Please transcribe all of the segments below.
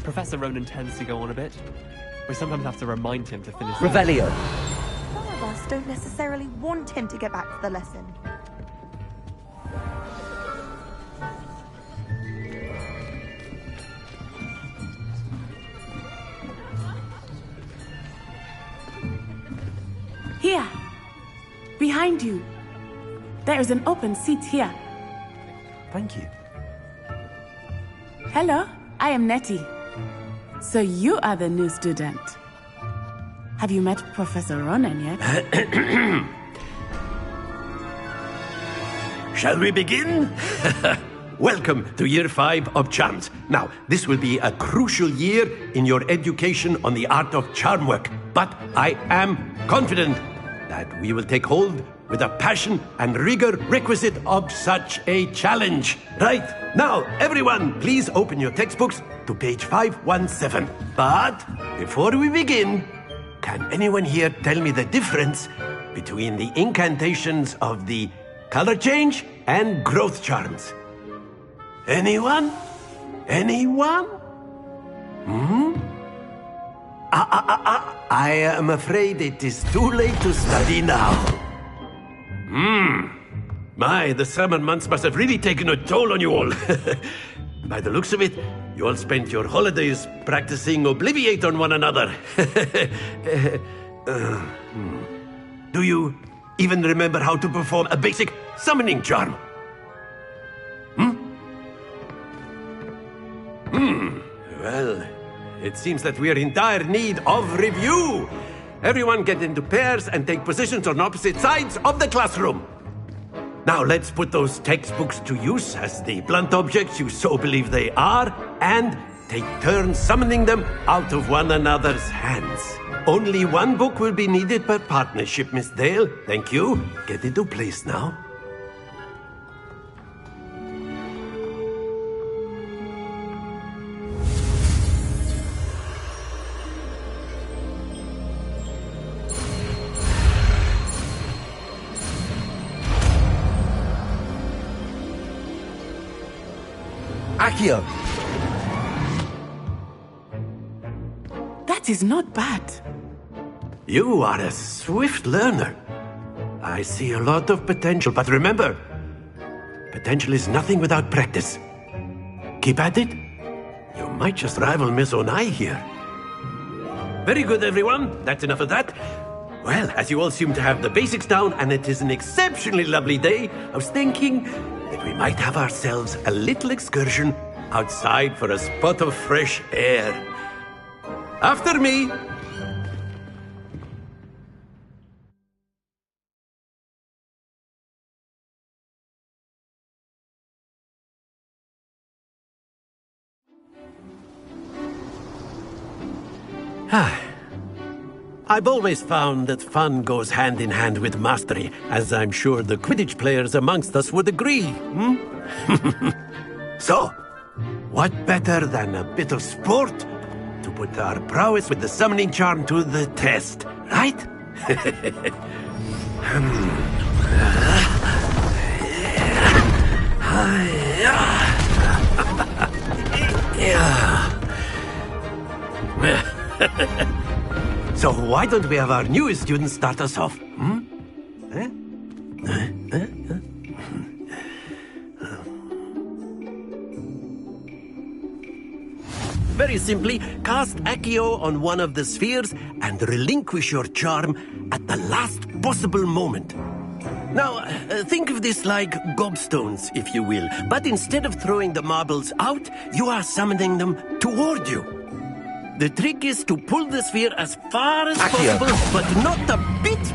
Professor Ronan tends to go on a bit. We sometimes have to remind him to finish. Revelio. Some of us don't necessarily want him to get back to the lesson. Here. Behind you. There is an open seat here. Thank you. Hello, I am Nettie. So you are the new student. Have you met Professor Ronan yet? Shall we begin? Welcome to Year 5 of Charms. Now, this will be a crucial year in your education on the art of charm work. But I am confident that we will take hold with the passion and rigor requisite of such a challenge. Right, now, everyone, please open your textbooks to page 517. But before we begin, can anyone here tell me the difference between the incantations of the color change and growth charms? Anyone? Anyone? I am afraid it is too late to study now. My, the summer months must have really taken a toll on you all. By the looks of it, you all spent your holidays practicing Obliviate on one another. Do you even remember how to perform a basic summoning charm? Well, it seems that we are in dire need of review. Everyone get into pairs and take positions on opposite sides of the classroom. Now let's put those textbooks to use as the blunt objects you so believe they are, and take turns summoning them out of one another's hands. Only one book will be needed per partnership, Miss Dale. Thank you. Get into place now. Accio. That is not bad. You are a swift learner. I see a lot of potential, but remember, potential is nothing without practice. Keep at it. You might just rival Miss Onai here. Very good, everyone. That's enough of that. Well, as you all seem to have the basics down, and it is an exceptionally lovely day, I was thinking that we might have ourselves a little excursion outside for a spot of fresh air. After me. I've always found that fun goes hand in hand with mastery, as I'm sure the Quidditch players amongst us would agree. So, what better than a bit of sport to put our prowess with the summoning charm to the test, right? So why don't we have our newest student start us off? Very simply, cast Accio on one of the spheres and relinquish your charm at the last possible moment. Now, think of this like gobstones, if you will, but instead of throwing the marbles out, you are summoning them toward you. The trick is to pull the sphere as far as Accio. possible, but not a bit.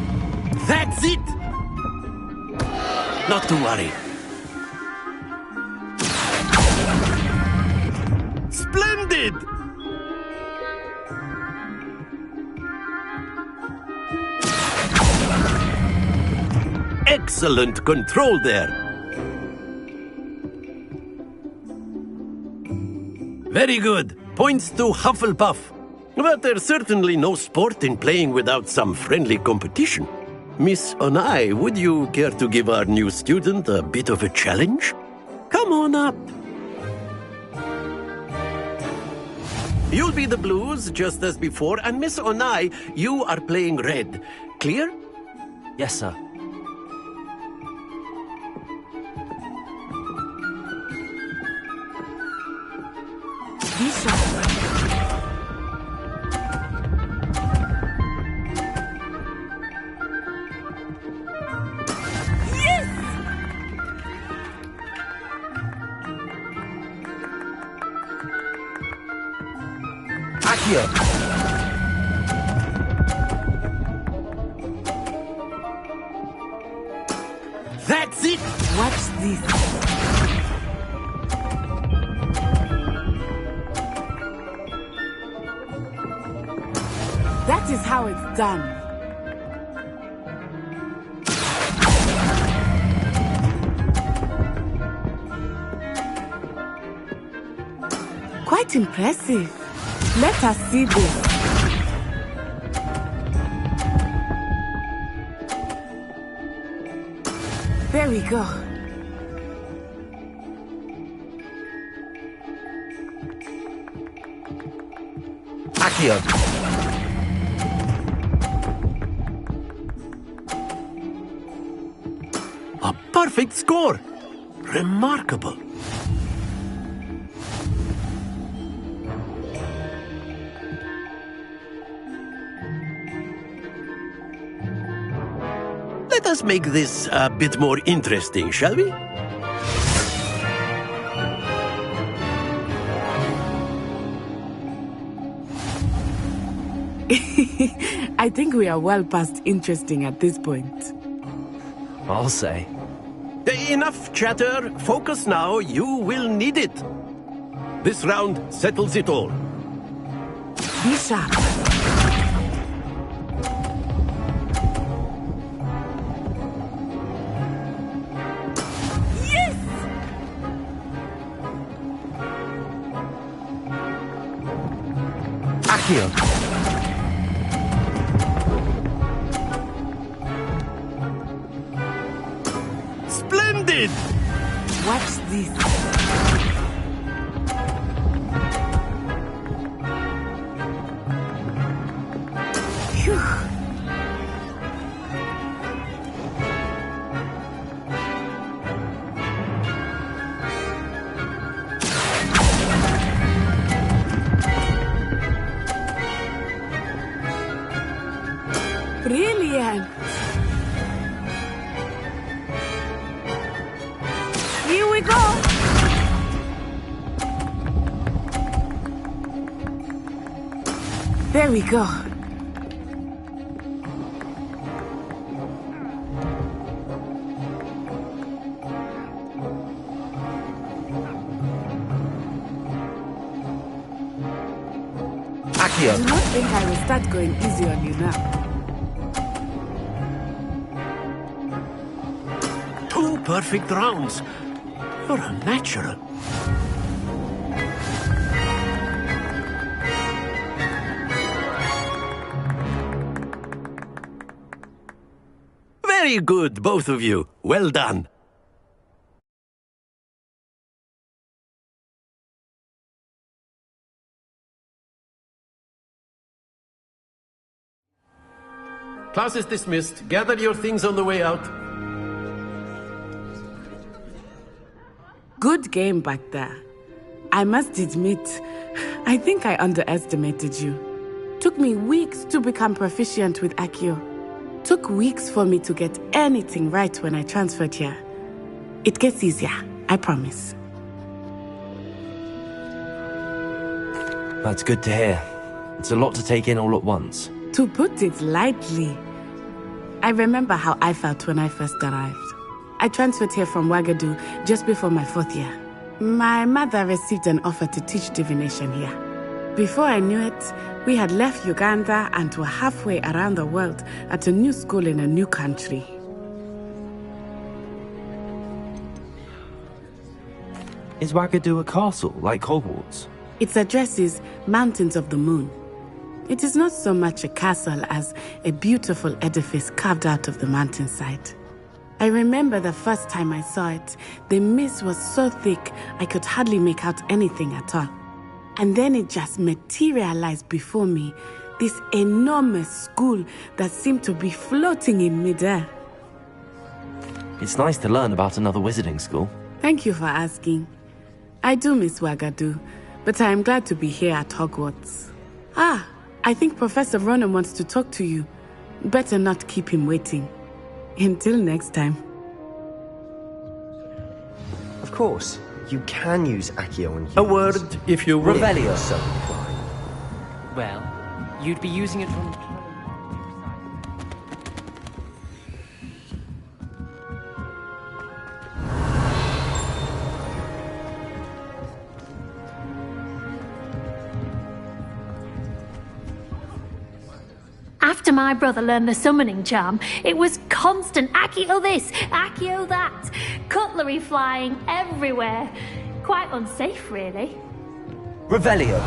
That's it. Not to worry. Splendid! Excellent control there. Very good. Points to Hufflepuff. But there's certainly no sport in playing without some friendly competition. Miss Onai, would you care to give our new student a bit of a challenge? Come on up. You'll be the blues, just as before, and Miss Onai, you are playing red. Clear? Yes, sir. Accio. That's it! Watch this. That is how it's done. Quite impressive. Let us see this. There we go. Accio. A perfect score! Remarkable. Let us make this a bit more interesting, shall we? I think we are well past interesting at this point. I'll say. Enough chatter. Focus now. You will need it. This round settles it all. Be sharp. Accio. Splendid! Watch this. Phew. Brilliant. Here we go. There we go. Accio. I do not think I will start going easy on you now. Two perfect rounds. You're a natural. Very good, both of you. Well done. Class is dismissed. Gather your things on the way out. Good game back there. I must admit, I think I underestimated you. Took me weeks to become proficient with Accio. Took weeks for me to get anything right when I transferred here. It gets easier, I promise. That's good to hear. It's a lot to take in all at once. To put it lightly, I remember how I felt when I first arrived. I transferred here from Wagadu just before my 4th year. My mother received an offer to teach divination here. Before I knew it, we had left Uganda and were halfway around the world at a new school in a new country. Is Wagadu a castle, like Hogwarts? Its address is Mountains of the Moon. It is not so much a castle as a beautiful edifice carved out of the mountainside. I remember the first time I saw it, the mist was so thick I could hardly make out anything at all. And then it just materialized before me, this enormous school that seemed to be floating in midair. It's nice to learn about another wizarding school. Thank you for asking. I do miss Wagadu, but I am glad to be here at Hogwarts. Ah, I think Professor Ronan wants to talk to you. Better not keep him waiting. Until next time. Of course, you can use Accio on humans. A word, if you will. Revelio. So inclined. Well, you'd be using it from... After my brother learned the summoning charm, it was constant Accio this, Accio that. Cutlery flying everywhere. Quite unsafe, really. Revelio.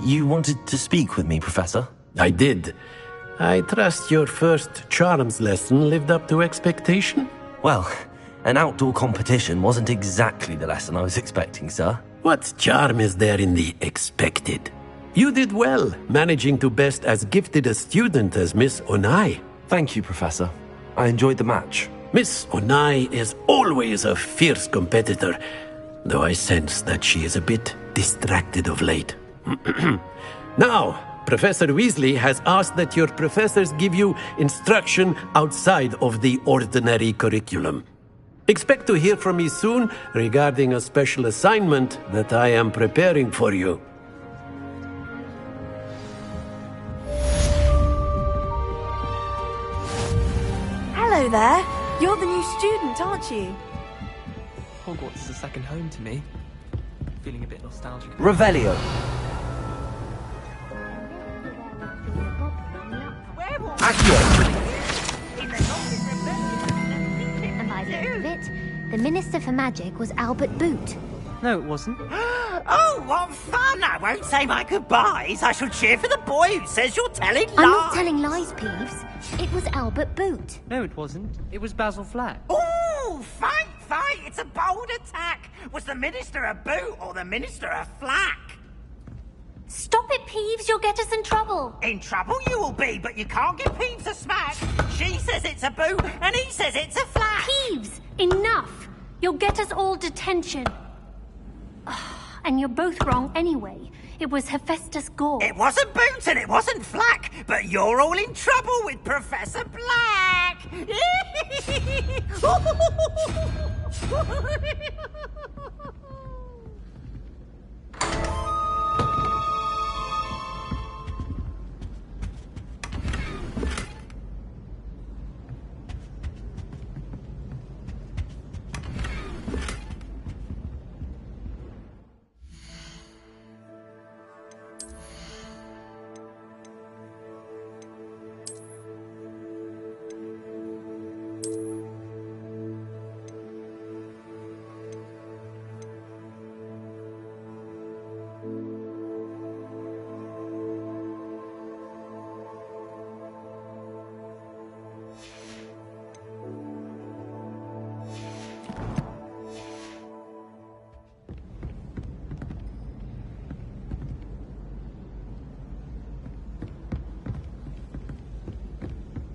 You wanted to speak with me, Professor? I did. I trust your first charms lesson lived up to expectation? Well, an outdoor competition wasn't exactly the lesson I was expecting, sir. What charm is there in the expected? You did well, managing to best as gifted a student as Miss Onai. Thank you, Professor. I enjoyed the match. Miss Onai is always a fierce competitor, though I sense that she is a bit distracted of late. Now, Professor Weasley has asked that your professors give you instruction outside of the ordinary curriculum. Expect to hear from me soon regarding a special assignment that I am preparing for you. Hello there. You're the new student, aren't you? Hogwarts is a second home to me. Feeling a bit nostalgic. Revelio. Accio. And by the end of it, the Minister for Magic was Albert Boot. No, it wasn't. Oh, what fun! I won't say my goodbyes. I shall cheer for the boy who says you're telling lies. I'm not telling lies, Peeves. It was Albert Boot. No, it wasn't. It was Basil Flack. Oh, fight, fight! It's a bold attack. Was the Minister a boot or the Minister a flack? Stop it, Peeves. You'll get us in trouble. In trouble you will be, but you can't give Peeves a smack. She says it's a boot, and he says it's a flack. Peeves, enough. You'll get us all detention. And you're both wrong anyway. It was Hephaestus Gore. It wasn't boot and it wasn't flack, but you're all in trouble with Professor Black.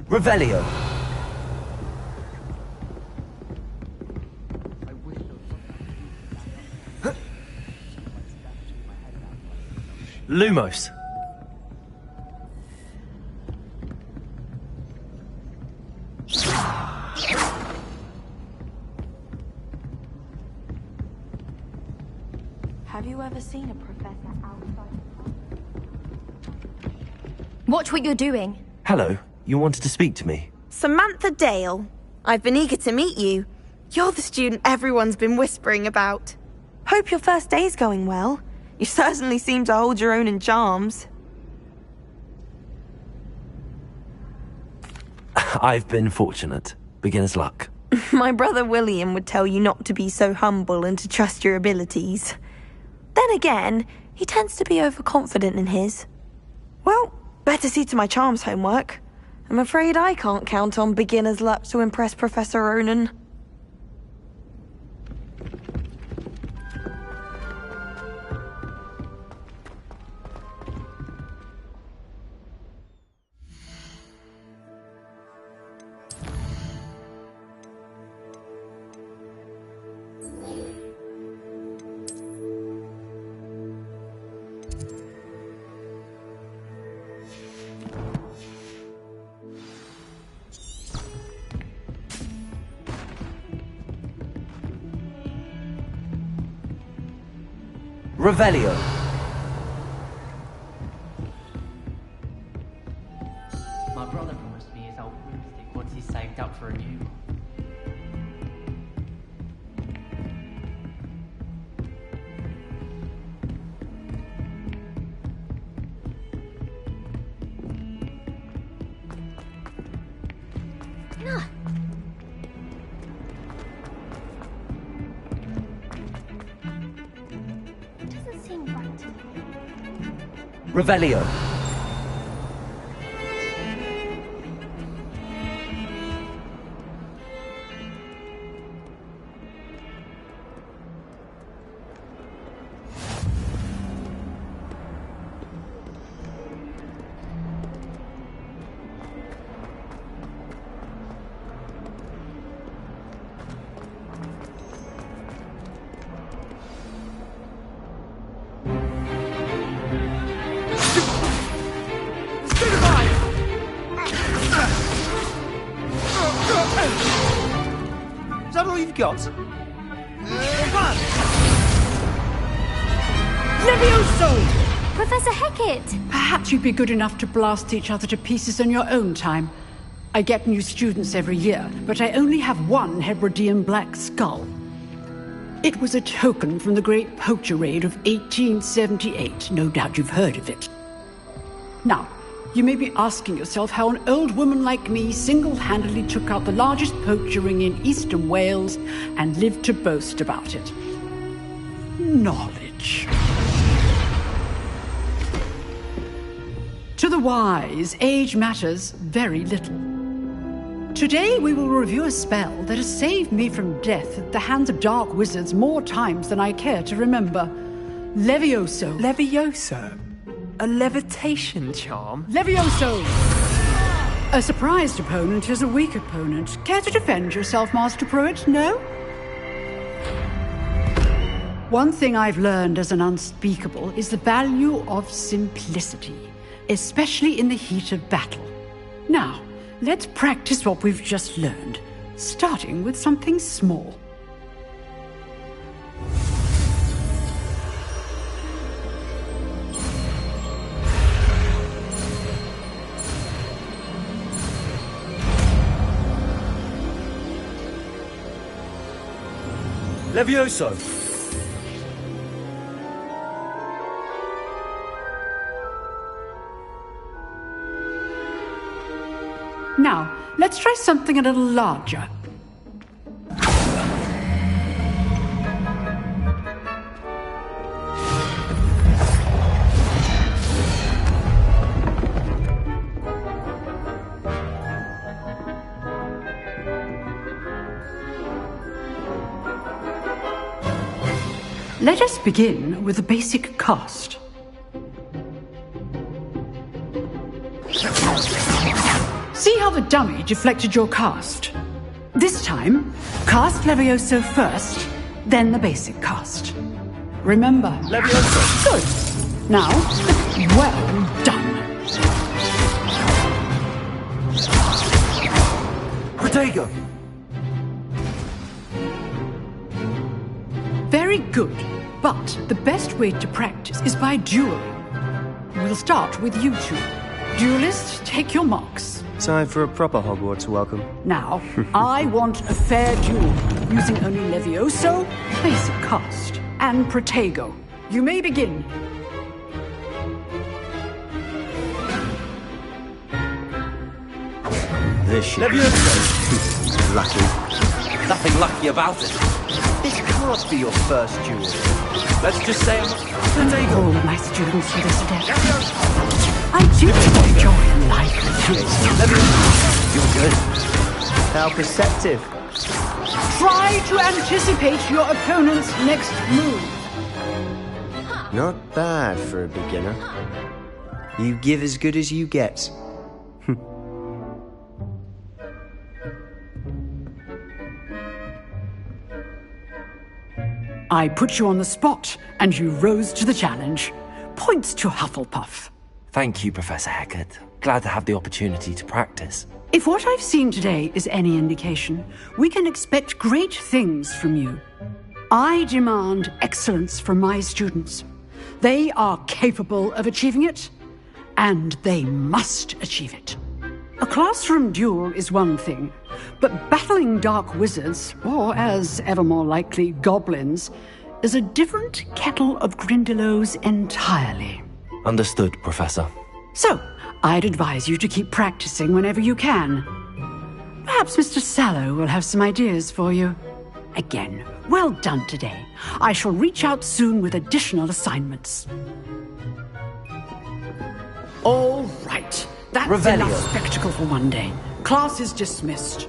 Revelio. Lumos. Have you ever seen a professor outside? Watch what you're doing. Hello. You wanted to speak to me? Samantha Dale. I've been eager to meet you. You're the student everyone's been whispering about. Hope your first day's going well. You certainly seem to hold your own in charms. I've been fortunate. Beginner's luck. My brother William would tell you not to be so humble and to trust your abilities. Then again, he tends to be overconfident in his. Well, better see to my charms homework. I'm afraid I can't count on beginner's luck to impress Professor Ronan. Revelio. My brother promised me his old broomstick once he's saved up for a new one. Doesn't seem right to me. Revelio. Is that all you've got? Levioso! Professor Hecat! Perhaps you'd be good enough to blast each other to pieces in your own time. I get new students every year, but I only have one Hebridean black skull. It was a token from the Great Poacher Raid of 1878. No doubt you've heard of it. Now, you may be asking yourself how an old woman like me single-handedly took out the largest poacher ring in eastern Wales and lived to boast about it. Knowledge. To the wise, age matters very little. Today we will review a spell that has saved me from death at the hands of dark wizards more times than I care to remember. Levioso. Levioso? A levitation charm? Levioso! A surprised opponent is a weak opponent. Care to defend yourself, Master Pruitt? No? One thing I've learned as an unspeakable is the value of simplicity, especially in the heat of battle. Now, let's practice what we've just learned, starting with something small. Levioso! Now, let's try something a little larger. Let us begin with a basic cast. See how the dummy deflected your cast? This time, cast Levioso first, then the basic cast. Remember. Levioso! Good. Now, well done. Protego! Very good. But the best way to practice is by dueling. We'll start with you two. Duelists, take your marks. Time for a proper Hogwarts welcome. Now, I want a fair duel, using only Levioso, basic cast, and Protego. You may begin. This shit. Levioso! Lucky. Nothing lucky about it. This can't be your first duel. Let's just say I'm All of my students for this adept. I do enjoy life with you. You're good. How perceptive. Try to anticipate your opponent's next move. Not bad for a beginner. You give as good as you get. I put you on the spot, and you rose to the challenge. Points to Hufflepuff. Thank you, Professor Hecat. Glad to have the opportunity to practice. If what I've seen today is any indication, we can expect great things from you. I demand excellence from my students. They are capable of achieving it, and they must achieve it. A classroom duel is one thing, but battling dark wizards, or as ever more likely, goblins, is a different kettle of Grindylows entirely. Understood, Professor. So, I'd advise you to keep practicing whenever you can. Perhaps Mr. Sallow will have some ideas for you. Again, well done today. I shall reach out soon with additional assignments. All right. That's Revelio. enough spectacle for one day. Class is dismissed.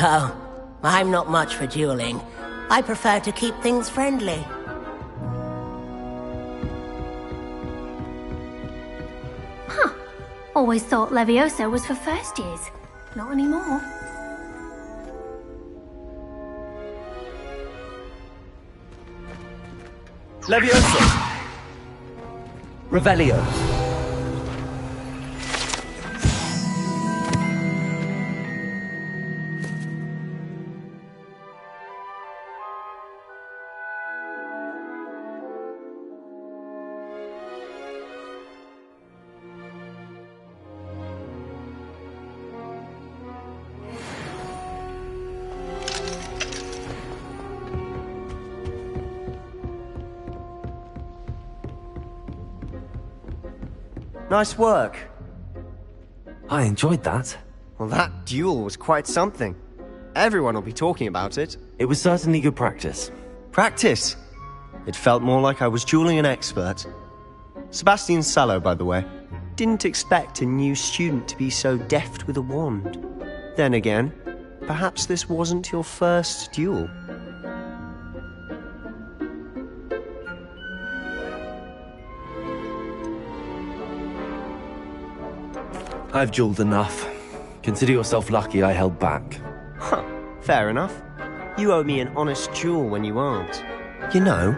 Oh, I'm not much for dueling. I prefer to keep things friendly. Huh. Always thought Levioso was for first years. Not anymore. Levioso! Revelio! Nice work. I enjoyed that. Well, that duel was quite something. Everyone will be talking about it. It was certainly good practice. Practice? It felt more like I was dueling an expert. Sebastian Sallow, by the way. Didn't expect a new student to be so deft with a wand. Then again, perhaps this wasn't your first duel. I've dueled enough. Consider yourself lucky I held back. Huh, fair enough. You owe me an honest duel when you aren't. You know,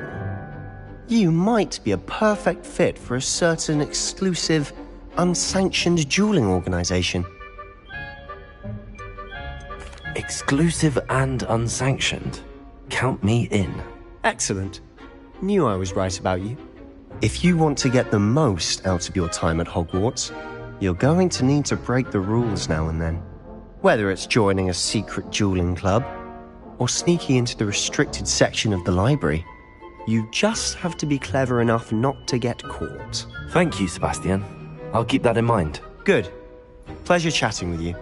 you might be a perfect fit for a certain exclusive, unsanctioned dueling organization. Exclusive and unsanctioned. Count me in. Excellent. Knew I was right about you. If you want to get the most out of your time at Hogwarts, you're going to need to break the rules now and then. Whether it's joining a secret dueling club, or sneaking into the restricted section of the library, you just have to be clever enough not to get caught. Thank you, Sebastian. I'll keep that in mind. Good. Pleasure chatting with you.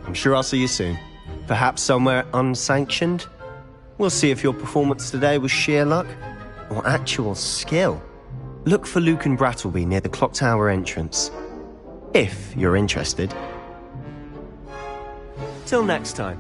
I'm sure I'll see you soon. Perhaps somewhere unsanctioned? We'll see if your performance today was sheer luck, or actual skill. Look for Luke and Brattleby near the clock tower entrance. If you're interested. Till next time.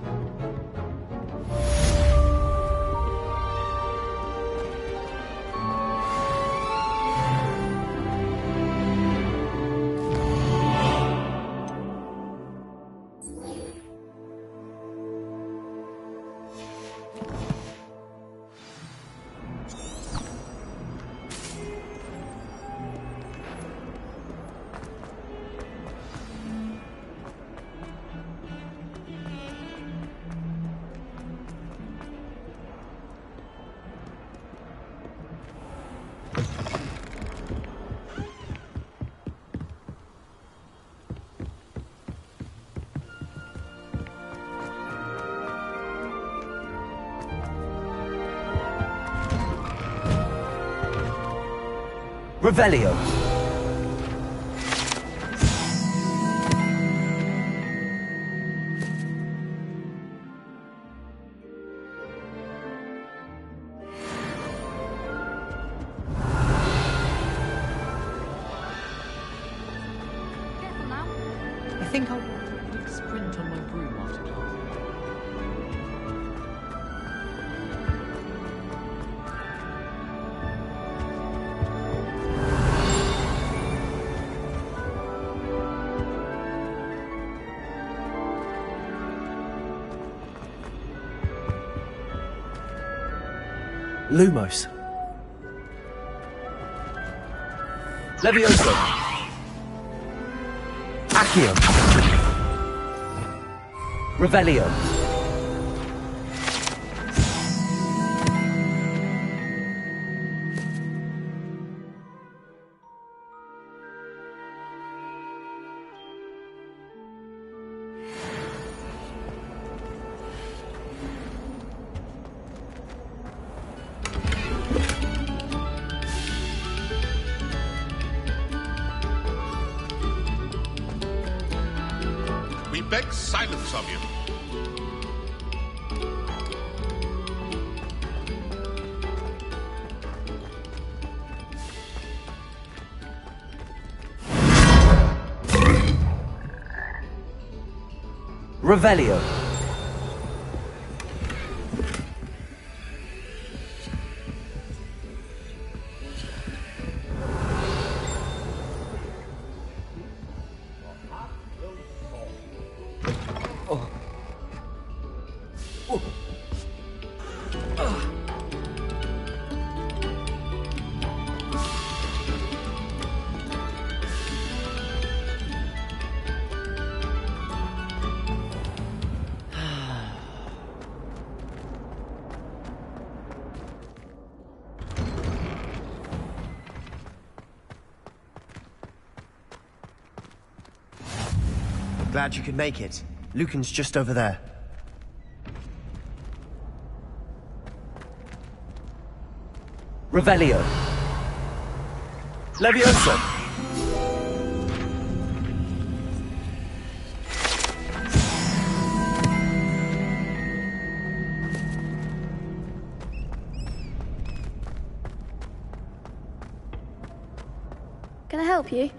Revelio. I think I'll sprint on my broom after class. Lumos. Levioso. Accio. Revelio. We beg silence of you. Revelio. Glad you could make it. Lucan's just over there. Revelio. Levioso. Can I help you?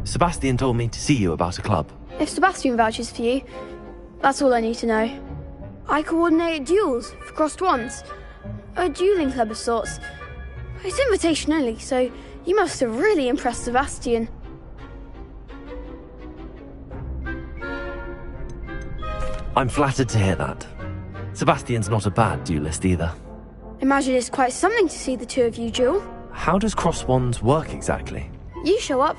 Sebastian told me to see you about a club. If Sebastian vouches for you, that's all I need to know. I coordinate duels for crossed wands. A dueling club of sorts. It's invitation only, so you must have really impressed Sebastian. I'm flattered to hear that. Sebastian's not a bad duelist either. Imagine it's quite something to see the two of you duel. How does cross wands work exactly? You show up,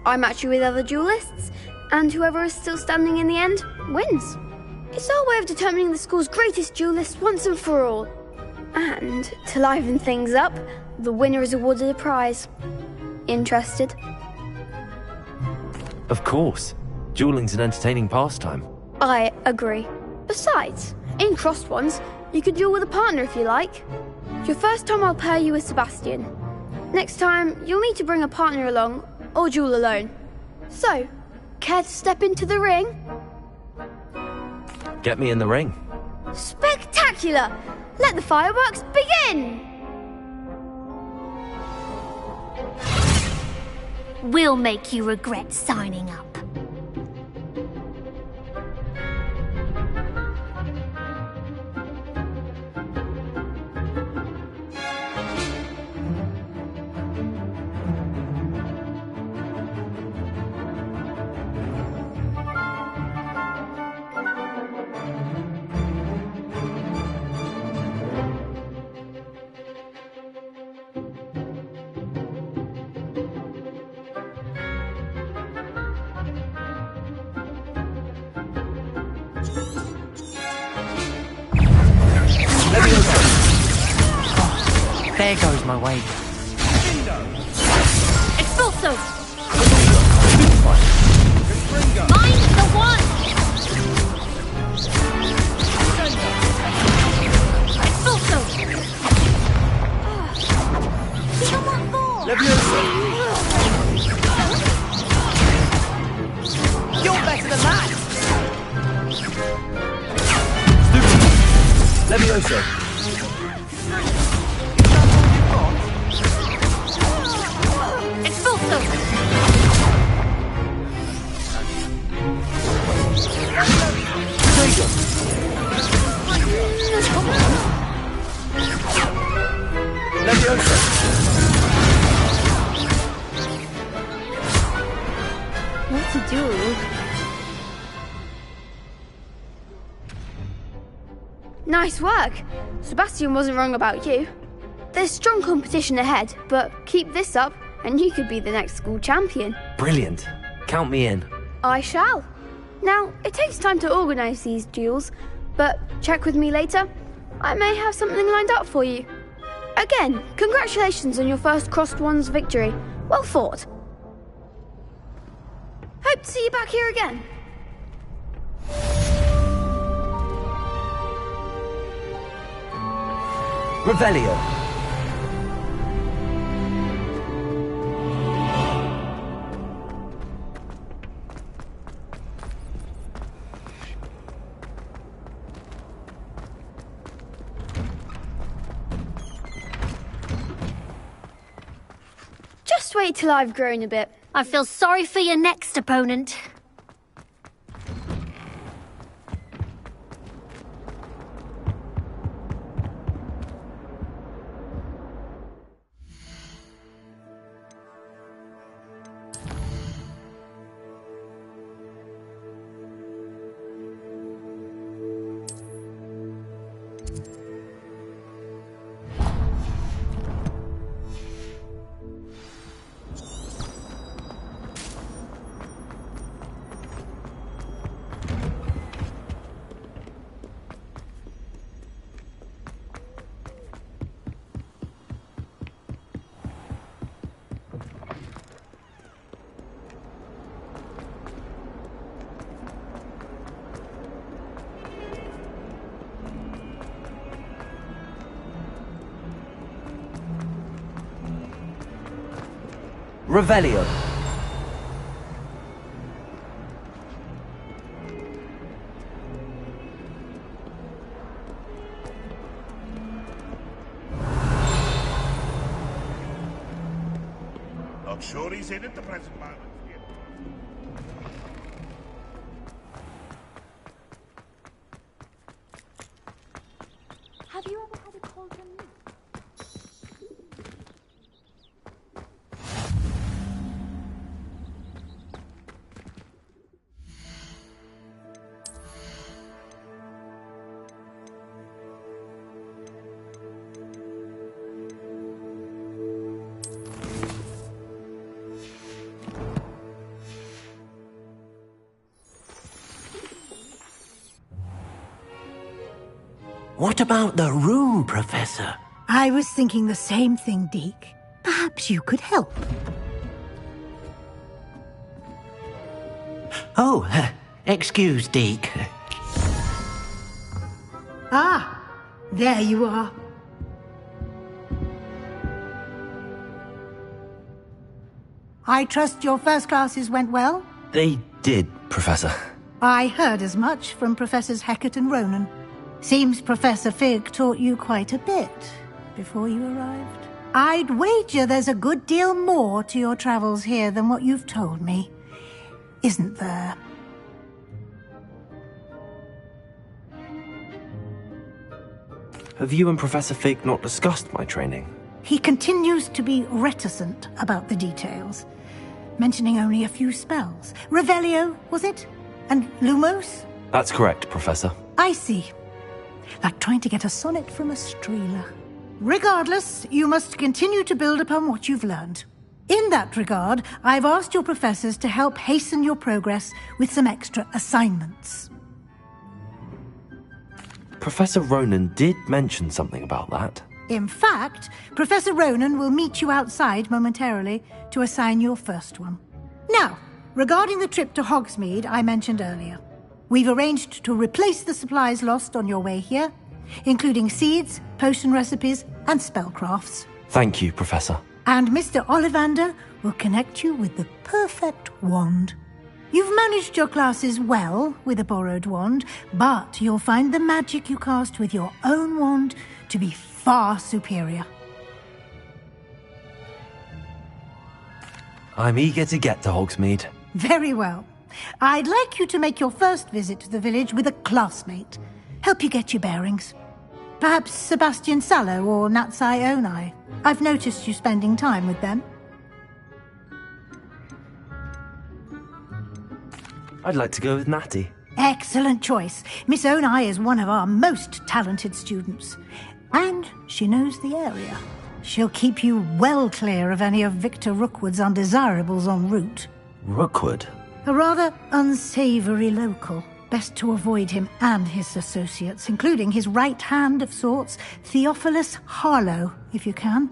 I match you with other duelists, and whoever is still standing in the end wins. It's our way of determining the school's greatest duelist once and for all. And to liven things up, the winner is awarded a prize. Interested? Of course. Dueling's an entertaining pastime. I agree. Besides, in crossed ones, you could duel with a partner if you like. Your first time I'll pair you with Sebastian. Next time, you'll need to bring a partner along, or duel alone. So, care to step into the ring? Get me in the ring. Spectacular! Let the fireworks begin! We'll make you regret signing up. There goes my way. Expulso! Mind the one! Expulso! Come on, boy! Levioso! Expulso! Levioso! What a duel. Nice work. Sebastian wasn't wrong about you. There's strong competition ahead, but keep this up and you could be the next school champion. Brilliant. Count me in. I shall. Now, it takes time to organise these duels, but check with me later. I may have something lined up for you. Again, congratulations on your first Crossed Wands victory. Well fought. Hope to see you back here again. Revelio. Just wait till I've grown a bit. I feel sorry for your next opponent. Revelio. Not sure he's in at the present moment. Have you ever had a call from me? What about the room, Professor? I was thinking the same thing, Deke. Perhaps you could help. Oh, excuse, Deke. Ah, there you are. I trust your first classes went well? They did, Professor. I heard as much from Professors Hecat and Ronan. Seems Professor Fig taught you quite a bit before you arrived. I'd wager there's a good deal more to your travels here than what you've told me. Isn't there? Have you and Professor Fig not discussed my training? He continues to be reticent about the details, mentioning only a few spells. Revelio, was it? And Lumos? That's correct, Professor. I see. Like trying to get a sonnet from a streeler. Regardless, you must continue to build upon what you've learned. In that regard, I've asked your professors to help hasten your progress with some extra assignments. Professor Ronan did mention something about that. In fact, Professor Ronan will meet you outside momentarily to assign your first one. Now, regarding the trip to Hogsmeade I mentioned earlier, we've arranged to replace the supplies lost on your way here, including seeds, potion recipes, and spellcrafts. Thank you, Professor. And Mr. Ollivander will connect you with the perfect wand. You've managed your classes well with a borrowed wand, but you'll find the magic you cast with your own wand to be far superior. I'm eager to get to Hogsmeade. Very well. I'd like you to make your first visit to the village with a classmate. Help you get your bearings. Perhaps Sebastian Sallow or Natsai Onai. I've noticed you spending time with them. I'd like to go with Natty. Excellent choice. Miss Onai is one of our most talented students. And she knows the area. She'll keep you well clear of any of Victor Rookwood's undesirables en route. Rookwood? A rather unsavoury local. Best to avoid him and his associates, including his right hand of sorts, Theophilus Harlow, if you can.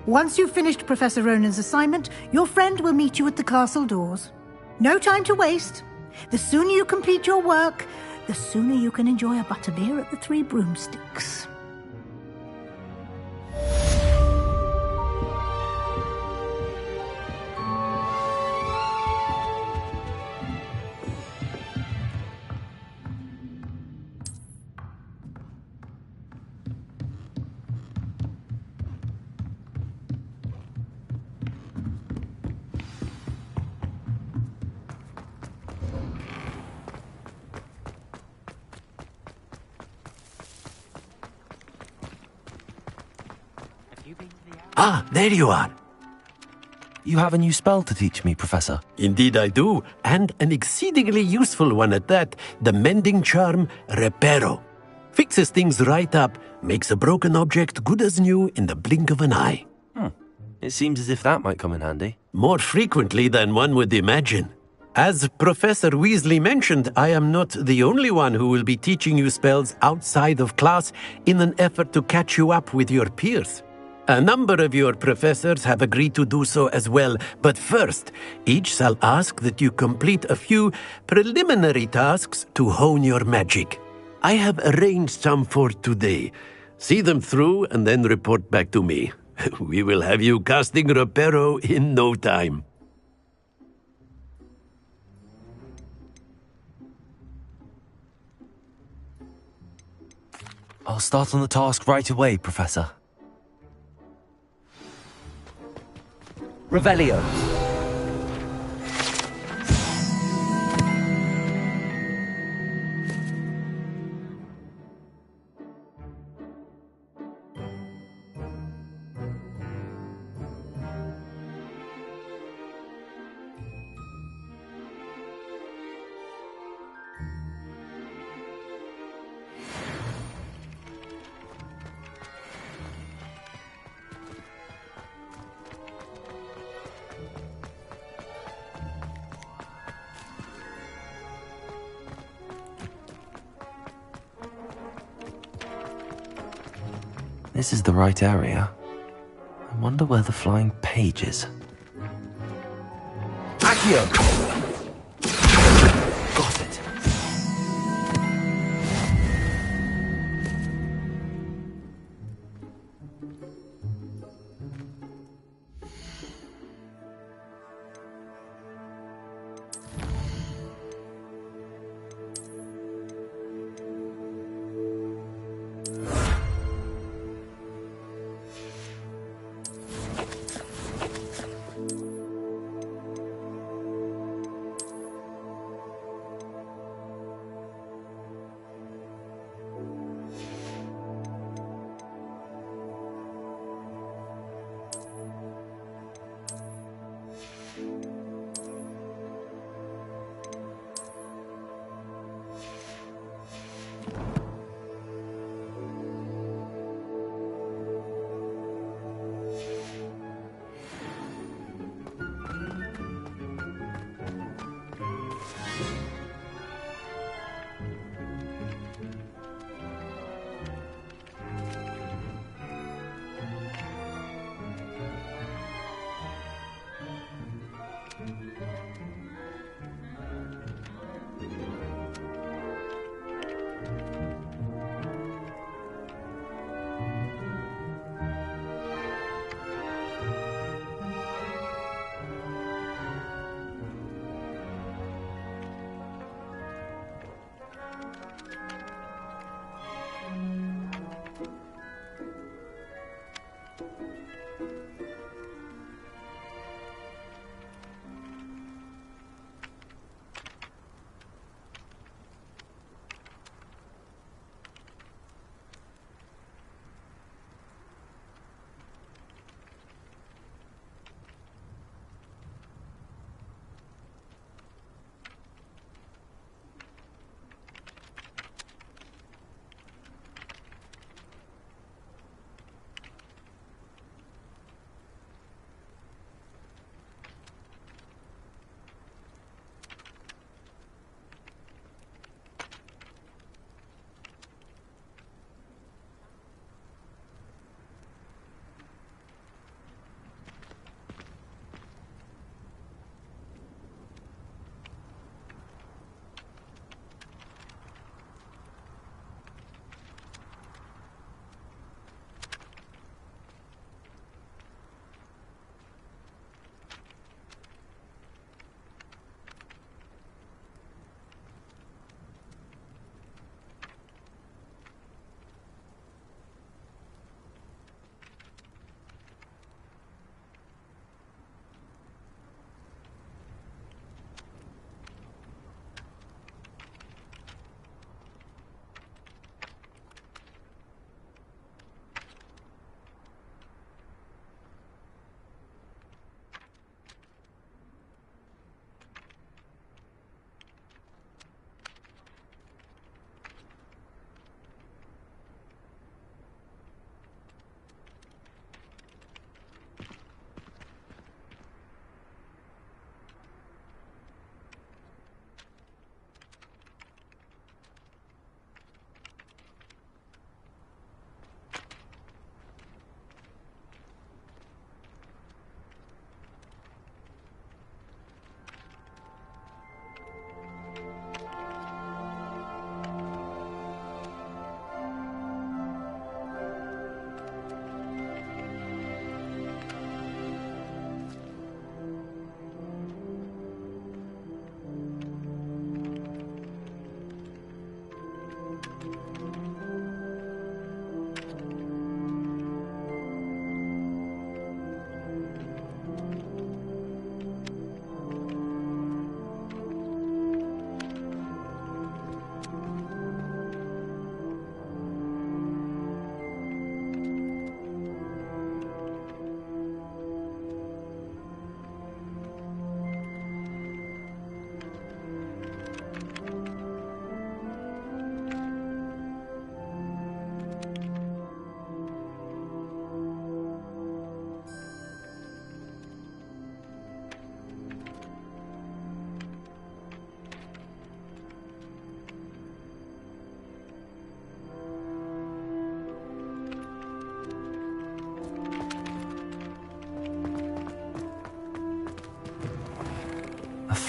Once you've finished Professor Ronan's assignment, your friend will meet you at the castle doors. No time to waste. The sooner you complete your work, the sooner you can enjoy a butterbeer at the Three Broomsticks. Ah, there you are. You have a new spell to teach me, Professor. Indeed I do, and an exceedingly useful one at that, the mending charm Reparo. Fixes things right up, makes a broken object good as new in the blink of an eye. It seems as if that might come in handy. More frequently than one would imagine. As Professor Weasley mentioned, I am not the only one who will be teaching you spells outside of class in an effort to catch you up with your peers. A number of your professors have agreed to do so as well, but first, each shall ask that you complete a few preliminary tasks to hone your magic. I have arranged some for today. See them through and then report back to me. We will have you casting Reparo in no time. I'll start on the task right away, Professor. Revelio. This is the right area. I wonder where the flying page is. Accio! Got it.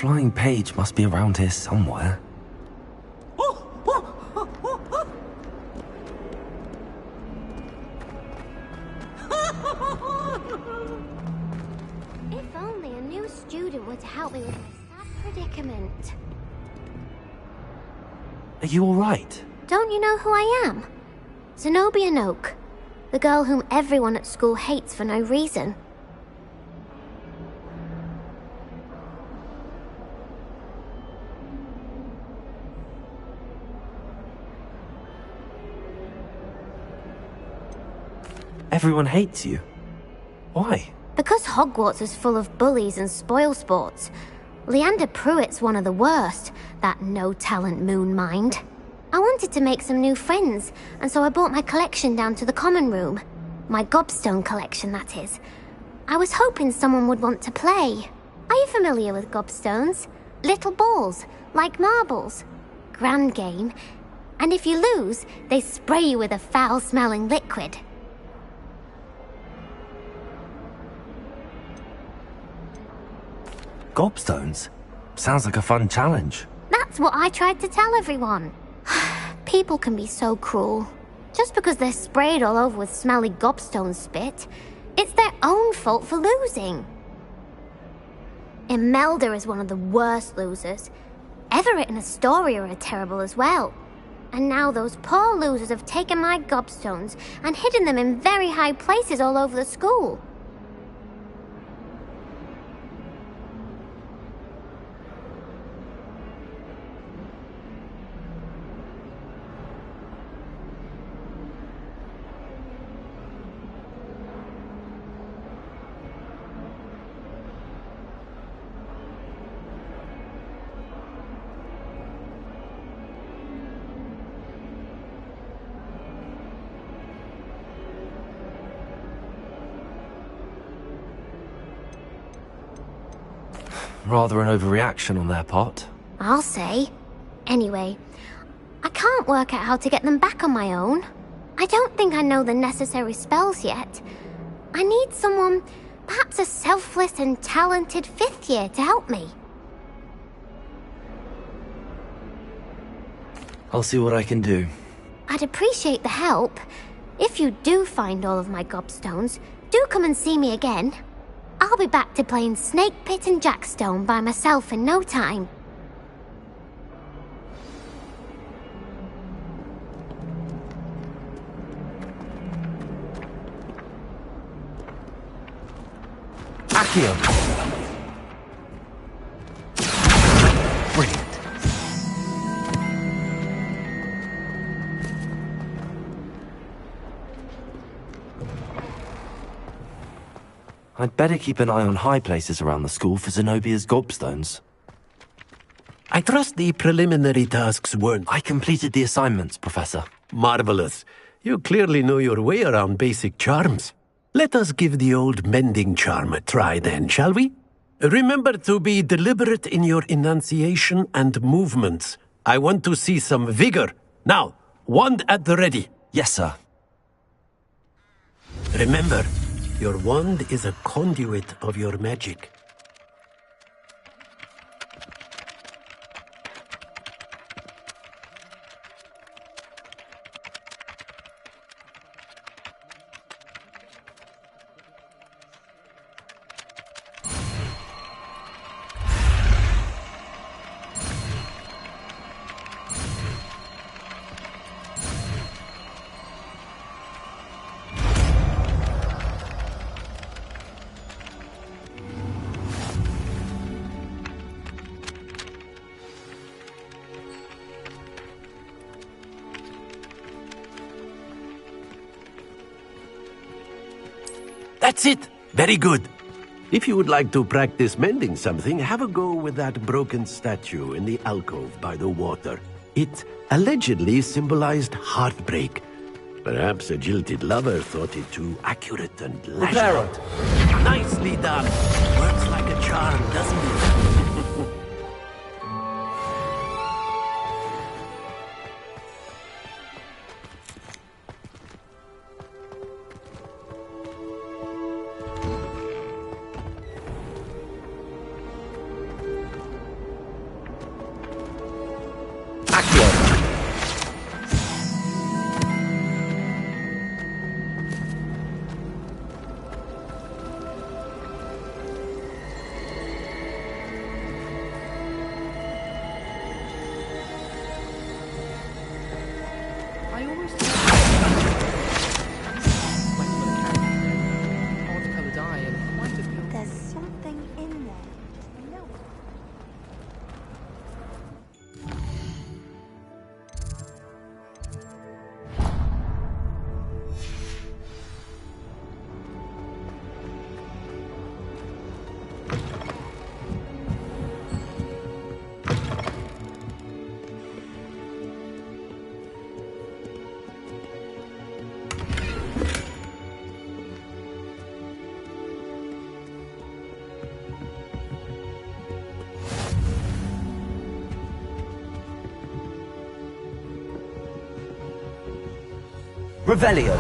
flying page must be around here somewhere. If only a new student were to help me with my sad predicament. Are you alright? Don't you know who I am? Zenobia Noak, the girl whom everyone at school hates for no reason. Everyone hates you. Why? Because Hogwarts is full of bullies and spoilsports. Leander Pruitt's one of the worst, that no-talent moon mind. I wanted to make some new friends, and so I brought my collection down to the common room. My gobstone collection, that is. I was hoping someone would want to play. Are you familiar with gobstones? Little balls, like marbles. Grand game. And if you lose, they spray you with a foul-smelling liquid. Gobstones? Sounds like a fun challenge. That's what I tried to tell everyone. People can be so cruel. Just because they're sprayed all over with smelly gobstone spit, it's their own fault for losing. Imelda is one of the worst losers. Everett and Astoria are terrible as well. And now those poor losers have taken my gobstones and hidden them in very high places all over the school. Rather an overreaction on their part. I'll say. Anyway, I can't work out how to get them back on my own. I don't think I know the necessary spells yet. I need someone, perhaps a selfless and talented fifth year to help me. I'll see what I can do. I'd appreciate the help. If you do find all of my gobstones, do come and see me again. I'll be back to playing Snake Pit and Jackstone by myself in no time. Accio! Brilliant. I'd better keep an eye on high places around the school for Zenobia's gobstones. I trust the preliminary tasks weren't... I completed the assignments, Professor. Marvelous. You clearly know your way around basic charms. Let us give the old mending charm a try then, shall we? Remember to be deliberate in your enunciation and movements. I want to see some vigor. Now, wand at the ready. Yes, sir. Remember, your wand is a conduit of your magic. That's it! Very good. If you would like to practice mending something, have a go with that broken statue in the alcove by the water. It allegedly symbolized heartbreak. Perhaps a jilted lover thought it too accurate and Repair it. Nicely done. Works like a charm, doesn't it? Revelio.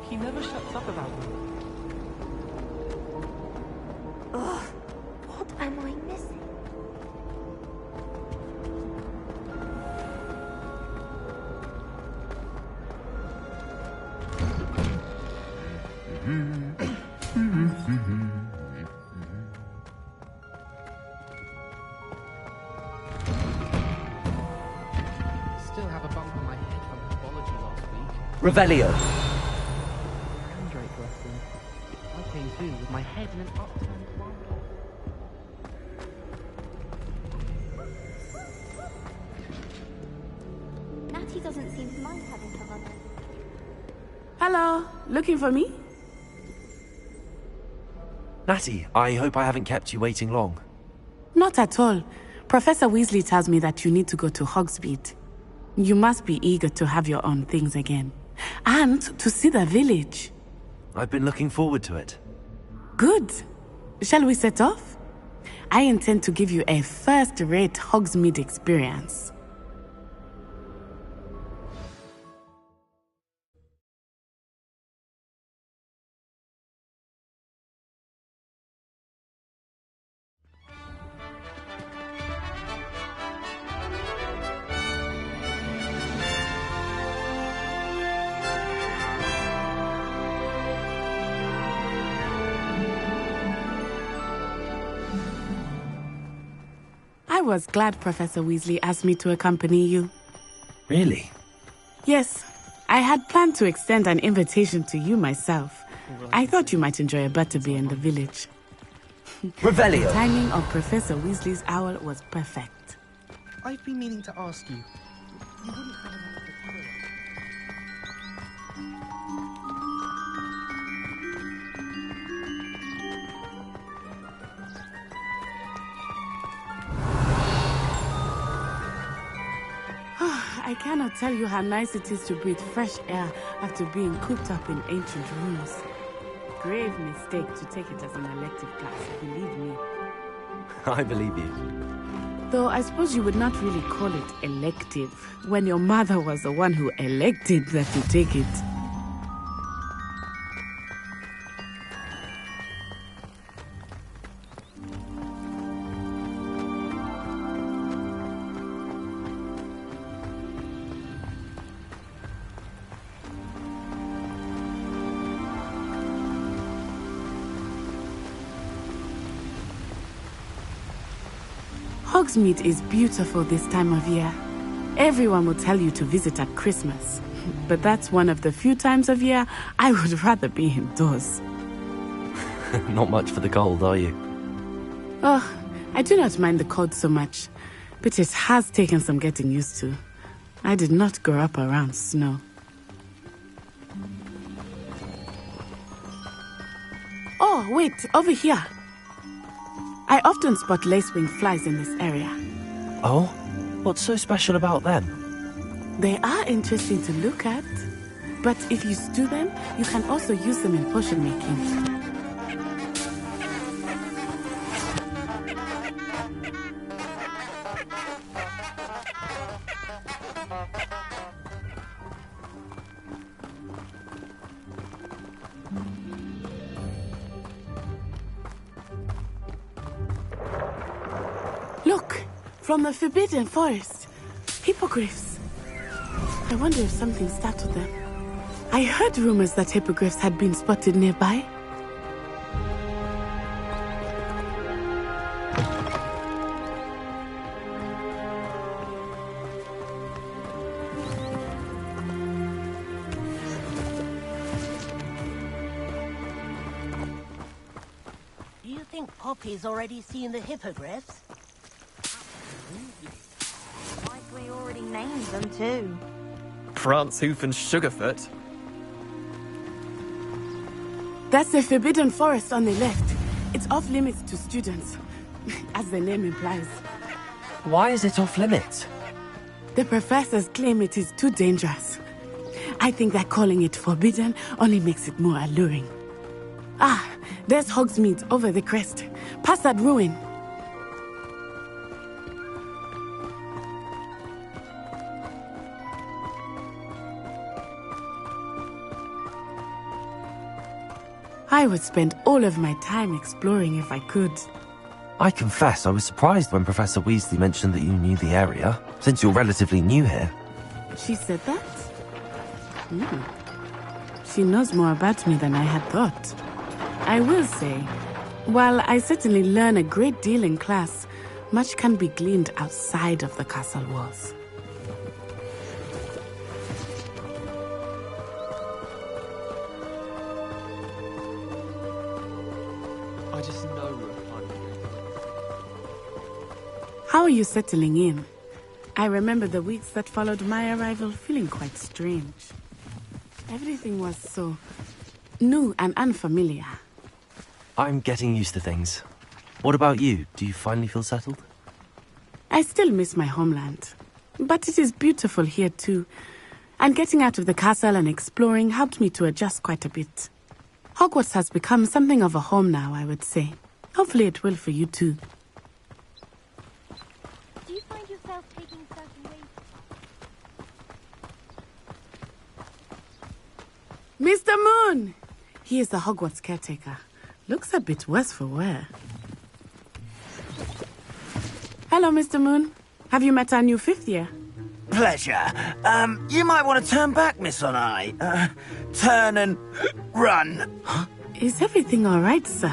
He never shuts up about them. Ugh, what am I missing? Still have a bump on my head from pathology last week. Revelio. Mandrake lesson. I came too with my head in an upturned one. Natty doesn't seem to mind having her run. Hello, looking for me? Natty, I hope I haven't kept you waiting long. Not at all. Professor Weasley tells me that you need to go to Hogsmeade. You must be eager to have your own things again. And to see the village. I've been looking forward to it. Good. Shall we set off? I intend to give you a first-rate Hogsmeade experience. I was glad Professor Weasley asked me to accompany you. Really? Yes, I had planned to extend an invitation to you myself. I thought you might enjoy a butterbeer in the village. Revelio. The timing of Professor Weasley's owl was perfect. I've been meaning to ask you. You wouldn't have enough of a toilet. I cannot tell you how nice it is to breathe fresh air after being cooped up in ancient rooms. Grave mistake to take it as an elective class, believe me. I believe you. Though I suppose you would not really call it elective when your mother was the one who elected that you take it. Hogsmeade is beautiful this time of year. Everyone will tell you to visit at Christmas. But that's one of the few times of year I would rather be indoors. Not much for the cold, are you? Oh, I do not mind the cold so much. But it has taken some getting used to. I did not grow up around snow. Oh, wait, over here. I often spot lacewing flies in this area. Oh? What's so special about them? They are interesting to look at. But if you stew them, you can also use them in potion making. Look, from the Forbidden Forest. Hippogriffs. I wonder if something startled them. I heard rumors that hippogriffs had been spotted nearby. Do you think Poppy's already seen the hippogriffs? Likely already named them too. Prancehoof and Sugarfoot. That's the Forbidden Forest on the left. It's off limits to students, as the name implies. Why is it off limits? The professors claim it is too dangerous. I think that calling it forbidden only makes it more alluring. Ah, there's Hogsmeade over the crest. Past that ruin. I would spend all of my time exploring if I could. I confess I was surprised when Professor Weasley mentioned that you knew the area, since you're relatively new here. She said that? She knows more about me than I had thought. I will say, while I certainly learn a great deal in class, much can be gleaned outside of the castle walls. I just know we're finding it. How are you settling in? I remember the weeks that followed my arrival feeling quite strange. Everything was so new and unfamiliar. I'm getting used to things. What about you? Do you finally feel settled? I still miss my homeland, but it is beautiful here too. And getting out of the castle and exploring helped me to adjust quite a bit. Hogwarts has become something of a home now, I would say. Hopefully it will for you too. Do you find yourself taking certain ways? Mr. Moon! He is the Hogwarts caretaker. Looks a bit worse for wear. Hello, Mr. Moon. Have you met our new 5th year? Pleasure. You might want to turn back, Miss Onai. Turn and run. Is everything all right, sir?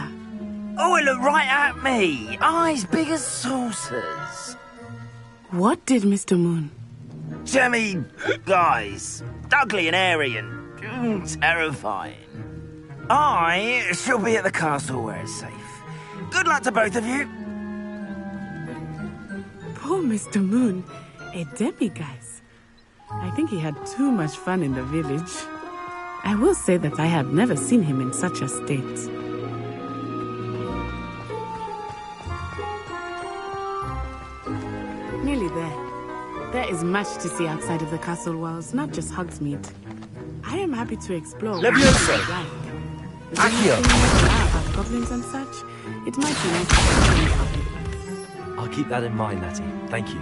Oh, it looked right at me. Eyes big as saucers. What did Mr. Moon? Jemmy, guys. Ugly and airy and terrifying. I shall be at the castle where it's safe. Good luck to both of you. Poor Mr. Moon. A demiguise. I think he had too much fun in the village. I will say that I have never seen him in such a state. Nearly there. There is much to see outside of the castle walls, not just Hogsmeade. I am happy to explore. Leviosa! Accio! About goblins and such, it might be nice to I'll keep that in mind, Natty. Thank you.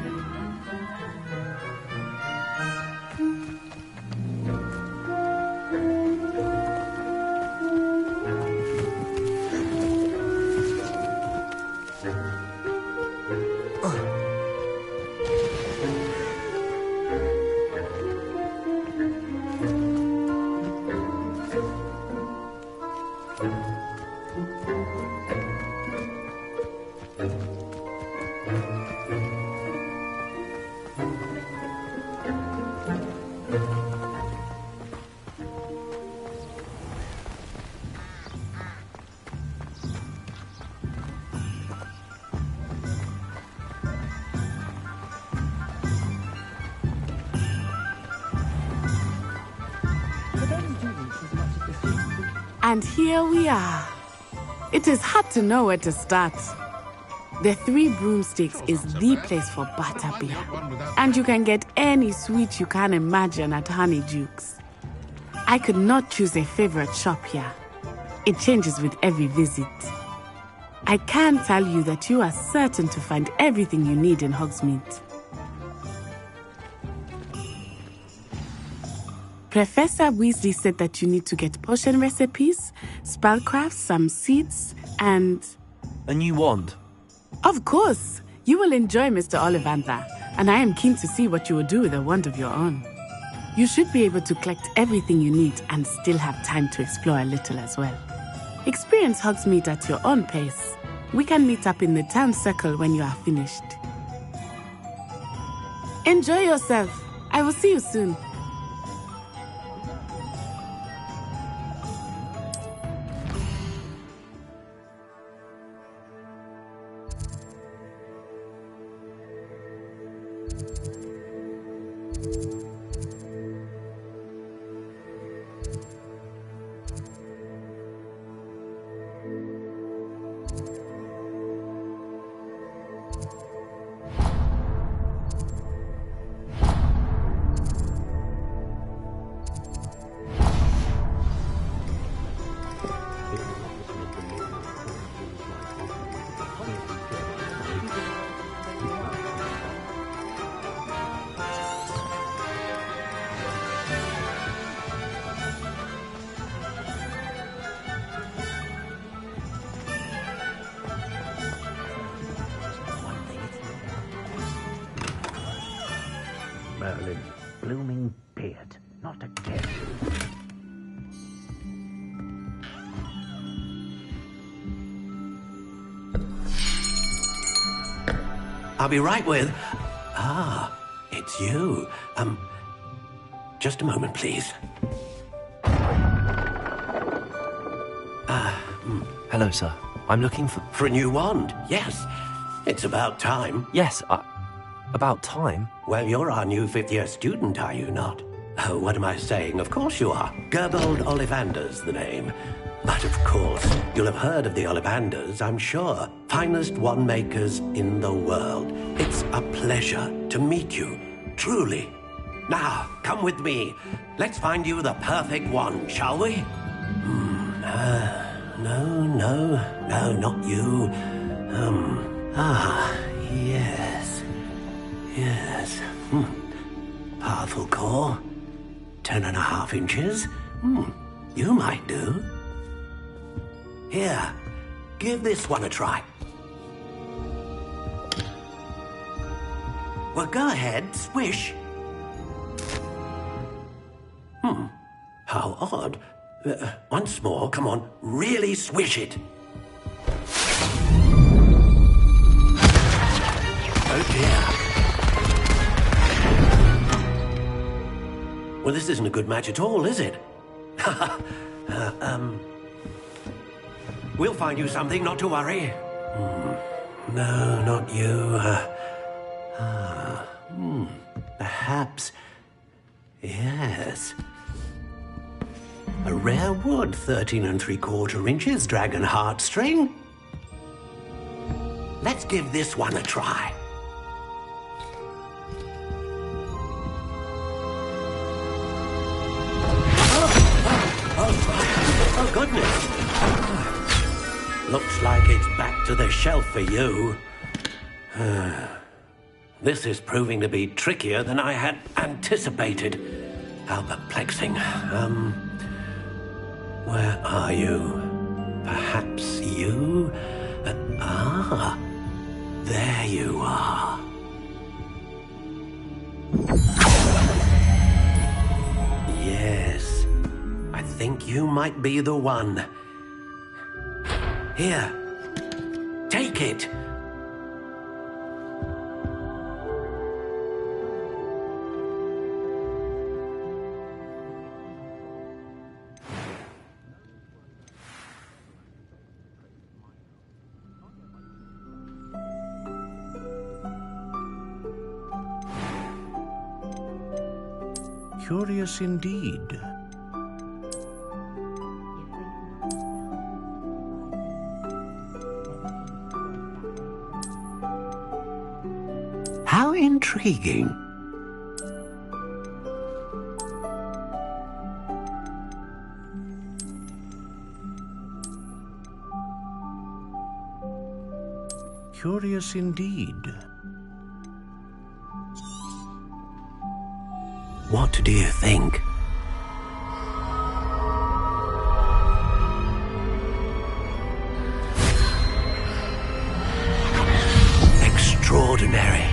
And here we are. It is hard to know where to start. The Three Broomsticks is the place for butterbeer. And you can get any sweet you can imagine at Honeydukes. I could not choose a favorite shop here. It changes with every visit. I can tell you that you are certain to find everything you need in Hogsmeade. Professor Weasley said that you need to get potion recipes, spellcrafts, some seeds, and... A new wand? Of course! You will enjoy Mr. Ollivander, and I am keen to see what you will do with a wand of your own. You should be able to collect everything you need and still have time to explore a little as well. Experience Hogsmeade at your own pace. We can meet up in the town circle when you are finished. Enjoy yourself. I will see you soon. blooming beard. Not again. I'll be right with... Ah, it's you. Just a moment, please. Hello, sir. I'm looking for... For a new wand, yes. It's about time. Yes, about time? Well, you're our new fifth-year student, are you not? Oh, what am I saying? Of course you are. Gerbold Ollivander's the name. But of course, you'll have heard of the Ollivanders, I'm sure. Finest wand makers in the world. It's a pleasure to meet you, truly. Now, come with me. Let's find you the perfect wand, shall we? No, not you. Yes. Powerful core. 10.5 inches. You might do. Here, give this one a try. Well, go ahead, swish. How odd. Once more, come on, really swish it. Oh dear. Well, this isn't a good match at all, is it? We'll find you something, not to worry. No, not you. Perhaps... Yes. A rare wood, 13 3/4 inches, dragon heartstring. Let's give this one a try. Oh, goodness. Looks like it's back to the shelf for you. This is proving to be trickier than I had anticipated. How perplexing. Where are you? Perhaps you? There you are. Yes, I think you might be the one. Here, take it. Curious indeed. How intriguing. Curious indeed. What do you think? Extraordinary.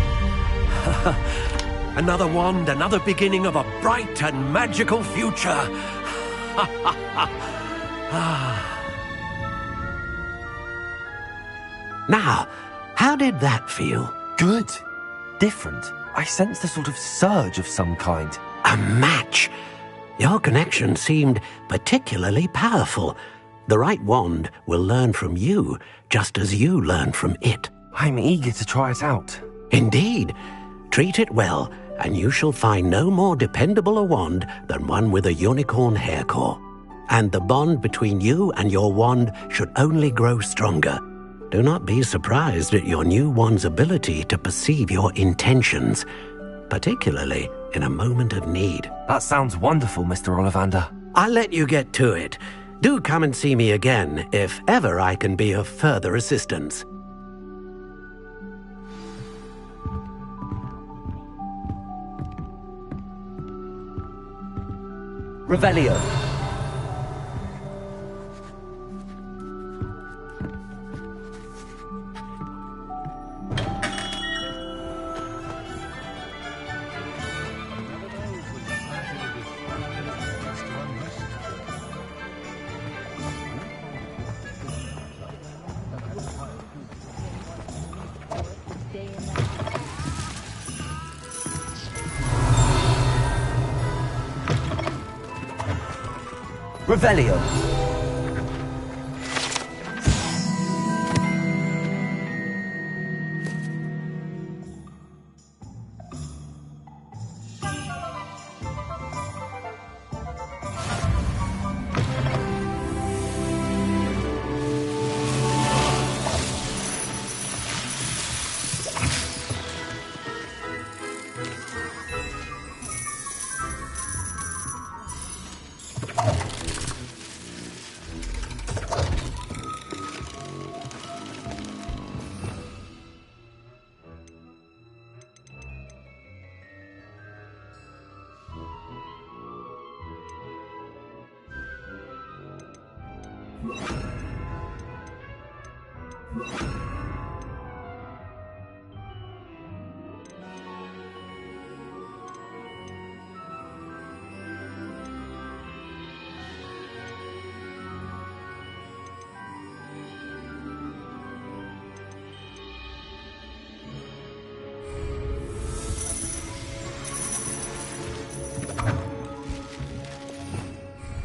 Another wand, another beginning of a bright and magical future. Now, how did that feel? Good. Different. I sensed a sort of surge of some kind. A match. Your connection seemed particularly powerful. The right wand will learn from you, just as you learn from it. I'm eager to try it out. Indeed. Treat it well, and you shall find no more dependable a wand than one with a unicorn hair core. And the bond between you and your wand should only grow stronger. Do not be surprised at your new wand's ability to perceive your intentions, particularly in a moment of need. That sounds wonderful, Mr. Ollivander. I'll let you get to it. Do come and see me again if ever I can be of further assistance. Revelio. Revelio.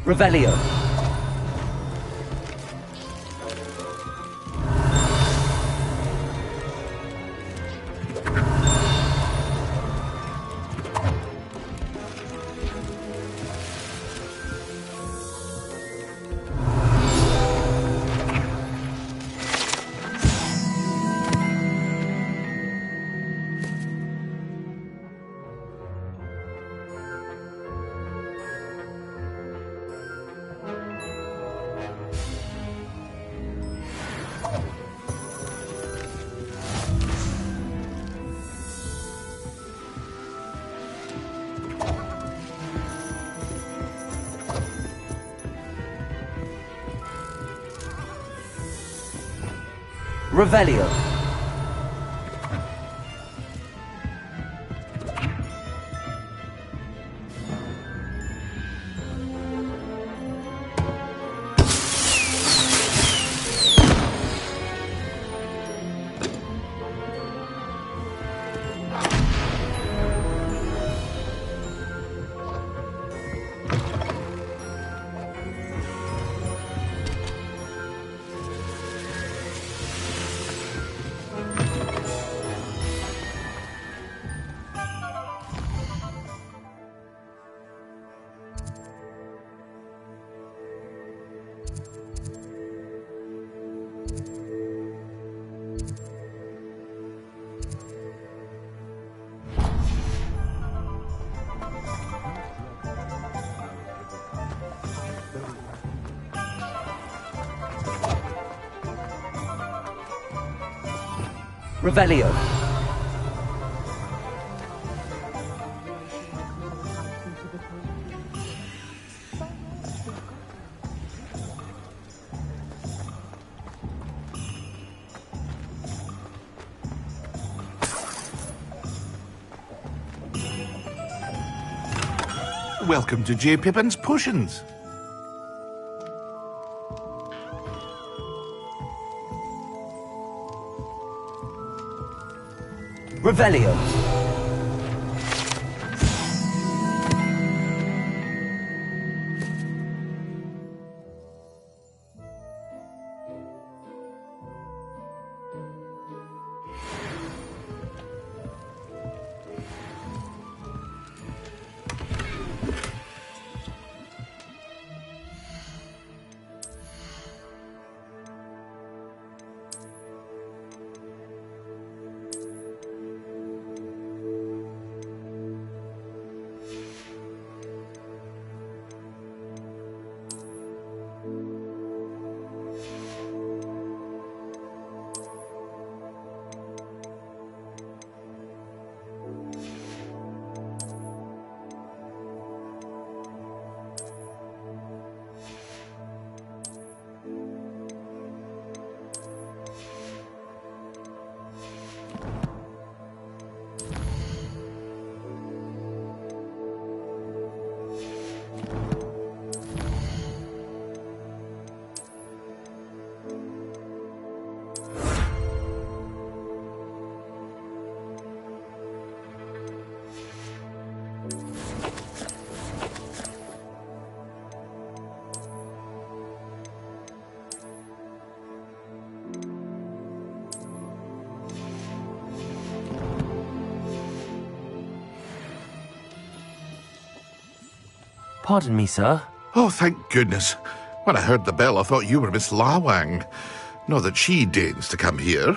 Revelio. Revelio. Revelio. Welcome to J. Pippin's Potions. Revelio. Pardon me, sir. Oh, thank goodness. When I heard the bell, I thought you were Miss Lawang. Not that she deigns to come here.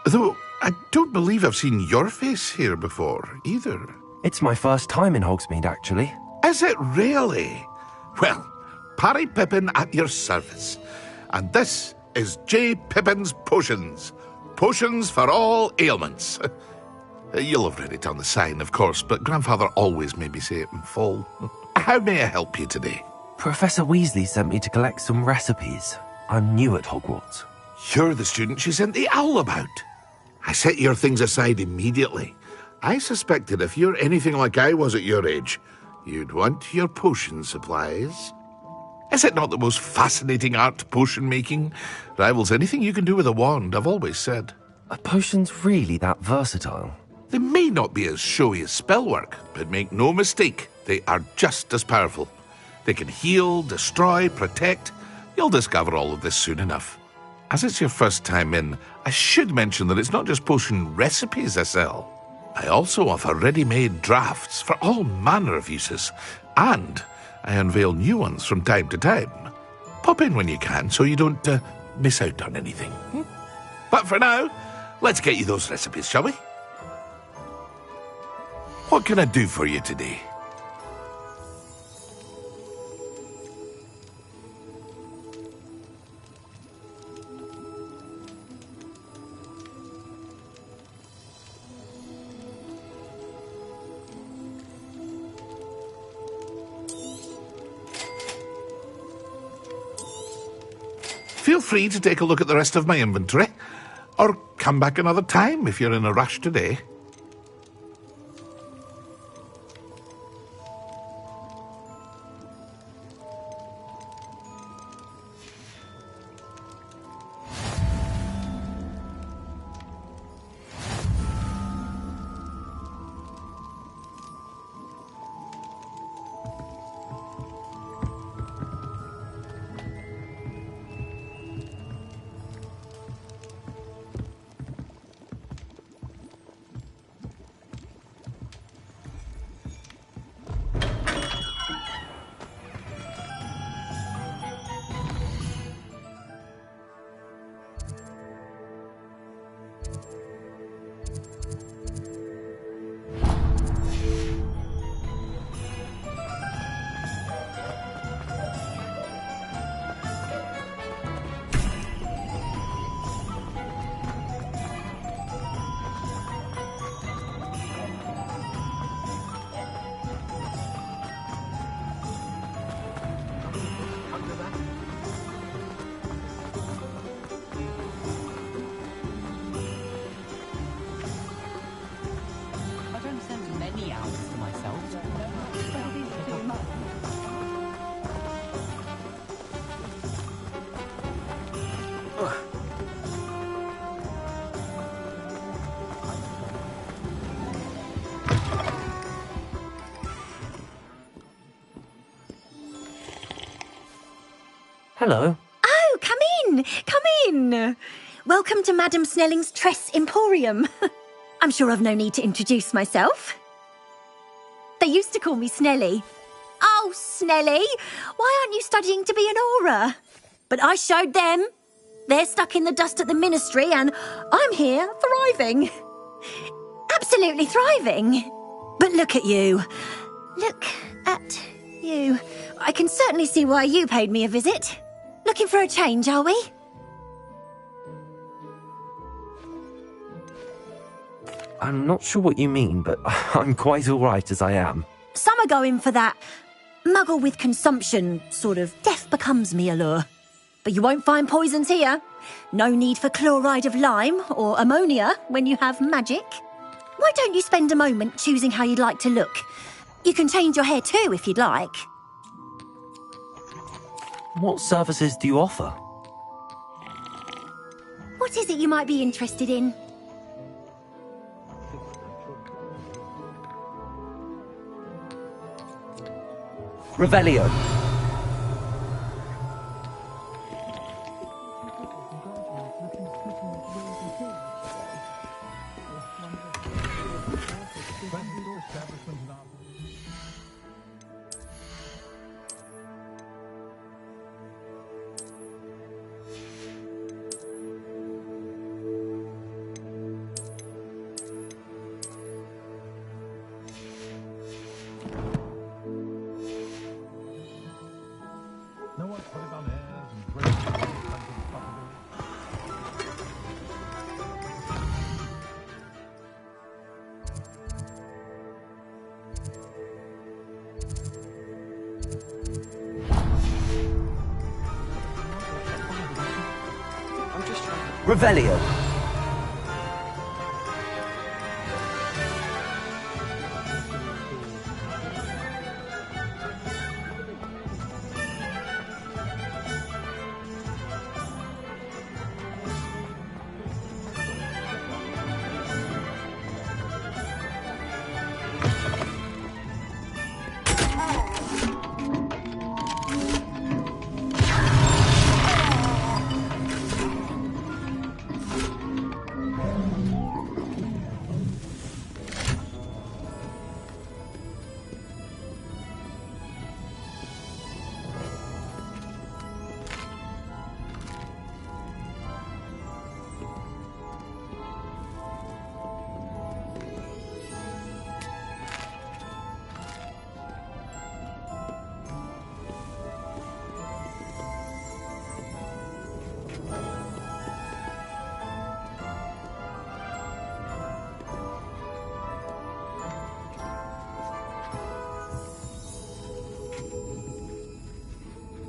Though I don't believe I've seen your face here before, either. It's my first time in Hogsmeade, actually. Is it really? Well, Parry Pippin at your service. And this is J. Pippin's Potions. Potions for all ailments. You'll have read it on the sign, of course, but Grandfather always made me say it in full. How may I help you today? Professor Weasley sent me to collect some recipes. I'm new at Hogwarts. You're the student she sent the owl about. I set your things aside immediately. I suspected if you're anything like I was at your age, you'd want your potion supplies. Is it not the most fascinating art, potion making? Rivals anything you can do with a wand, I've always said. Are potions really that versatile? They may not be as showy as spellwork, but make no mistake, they are just as powerful. They can heal, destroy, protect. You'll discover all of this soon enough. As it's your first time in, I should mention that it's not just potion recipes I sell. I also offer ready-made drafts for all manner of uses, and I unveil new ones from time to time. Pop in when you can so you don't miss out on anything. But for now, let's get you those recipes, shall we? What can I do for you today? Feel free to take a look at the rest of my inventory, or come back another time if you're in a rush today. Hello. Oh, come in! Come in! Welcome to Madame Snelling's Tress Emporium. I'm sure I've no need to introduce myself. They used to call me Snelly. Oh, Snelly, why aren't you studying to be an aura? But I showed them. They're stuck in the dust at the ministry and I'm here thriving. Absolutely thriving. But look at you. Look at you. I can certainly see why you paid me a visit. Looking for a change, are we? I'm not sure what you mean, but I'm quite all right as I am. Some are going for that muggle with consumption, sort of death becomes me allure. But you won't find poisons here. No need for chloride of lime or ammonia when you have magic. Why don't you spend a moment choosing how you'd like to look? You can change your hair too if you'd like. What services do you offer? What is it you might be interested in? Revelio. Revelio.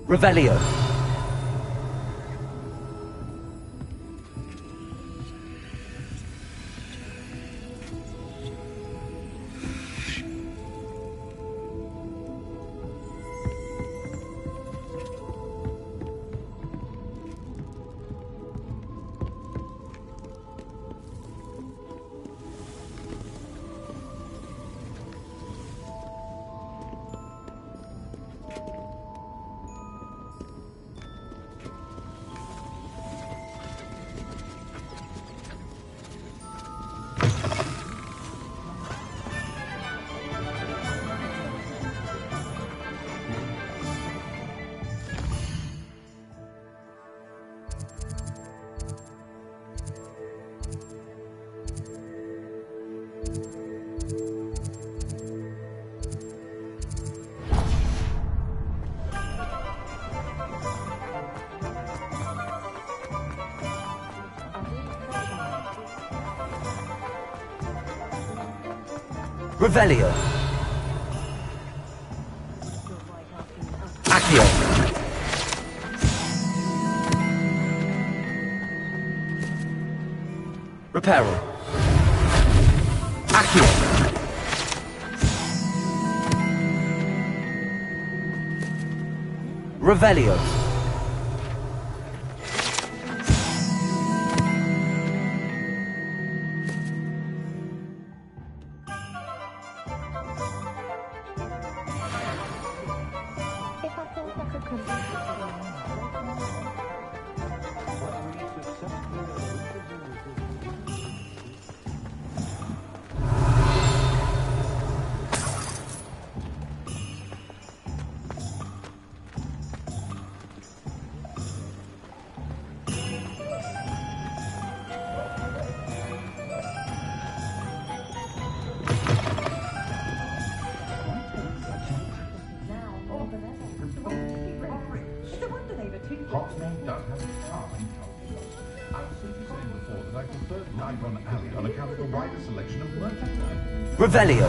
Revelio. Revelio. Accio. Reparo. Accio. Revelio. Revelio.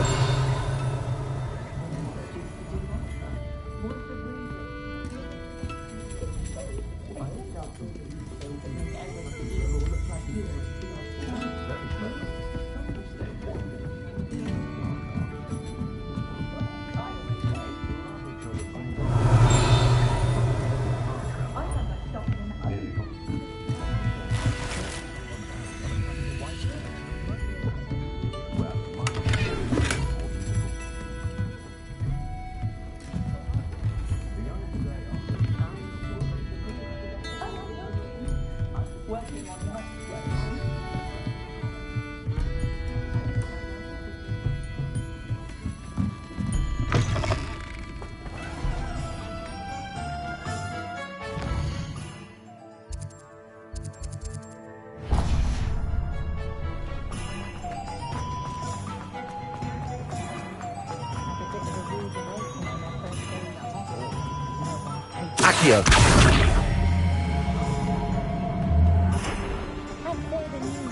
Accio.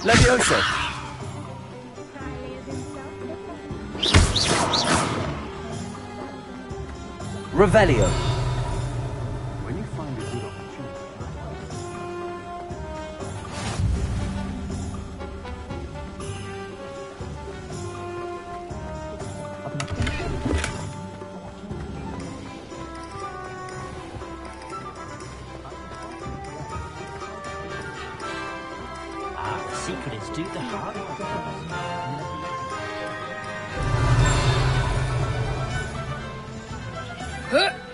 Levioso. Revelio. When you find a good opportunity. do the hard work.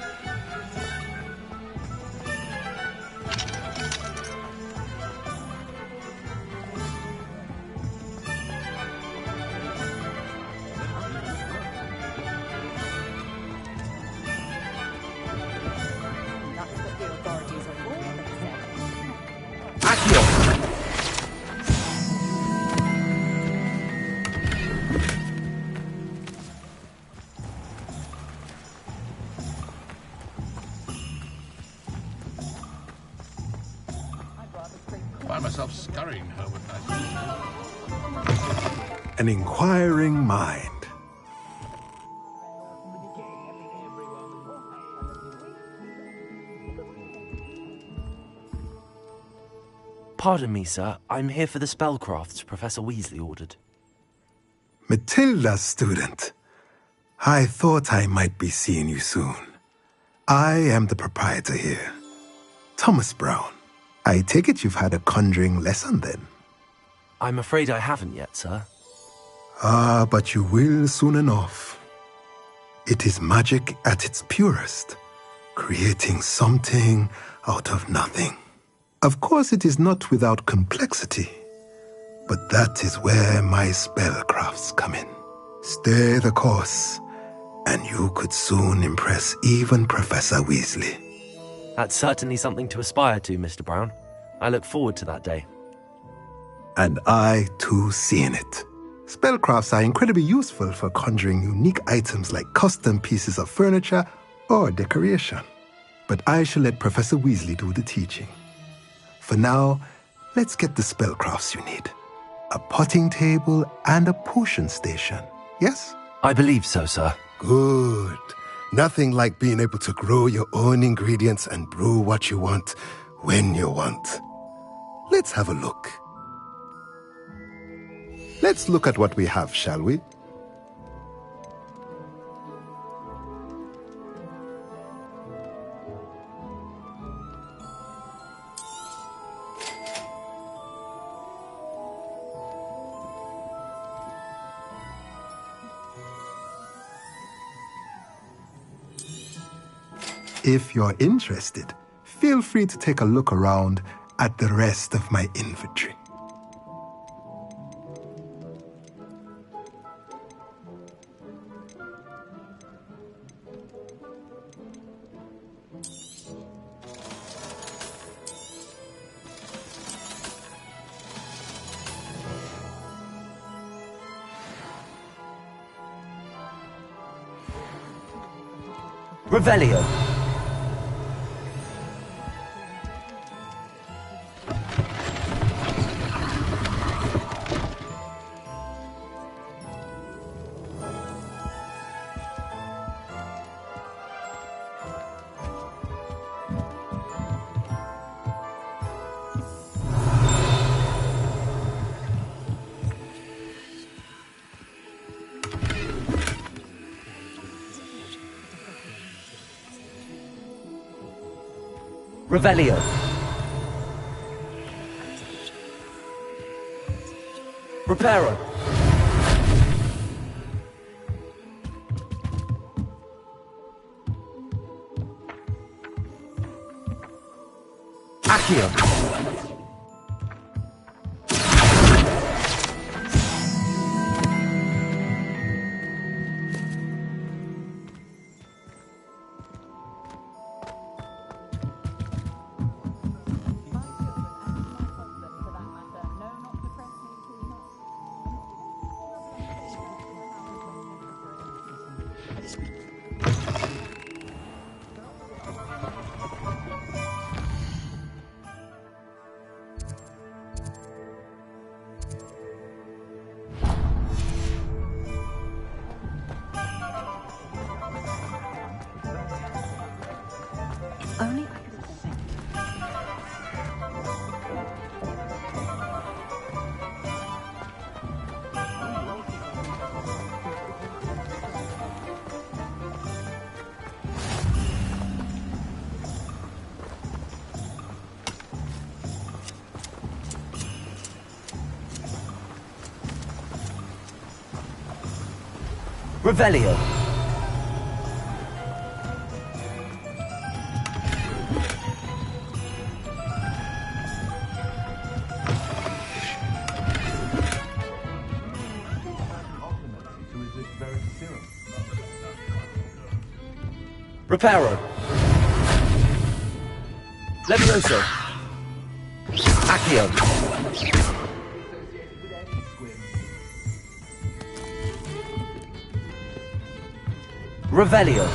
Find myself scurrying home at night. An inquiring mind. Pardon me, sir. I'm here for the spellcrafts Professor Weasley ordered. Matilda's student. I thought I might be seeing you soon. I am the proprietor here, Thomas Brown. I take it you've had a conjuring lesson then? I'm afraid I haven't yet, sir. Ah, but you will soon enough. It is magic at its purest, creating something out of nothing. Of course, it is not without complexity, but that is where my spellcrafts come in. Stay the course, and you could soon impress even Professor Weasley. That's certainly something to aspire to, Mr. Brown. I look forward to that day. And I, too, seeing it. Spellcrafts are incredibly useful for conjuring unique items like custom pieces of furniture or decoration. But I shall let Professor Weasley do the teaching. For now, let's get the spellcrafts you need. A potting table and a potion station, yes? I believe so, sir. Good. Nothing like being able to grow your own ingredients and brew what you want when you want. Let's have a look. Let's look at what we have, shall we? If you're interested, feel free to take a look around at the rest of my inventory. Revelio. Revelio. Reparo. Accio. Only Revelio. Reparo. Levioso. Accio. Revelio.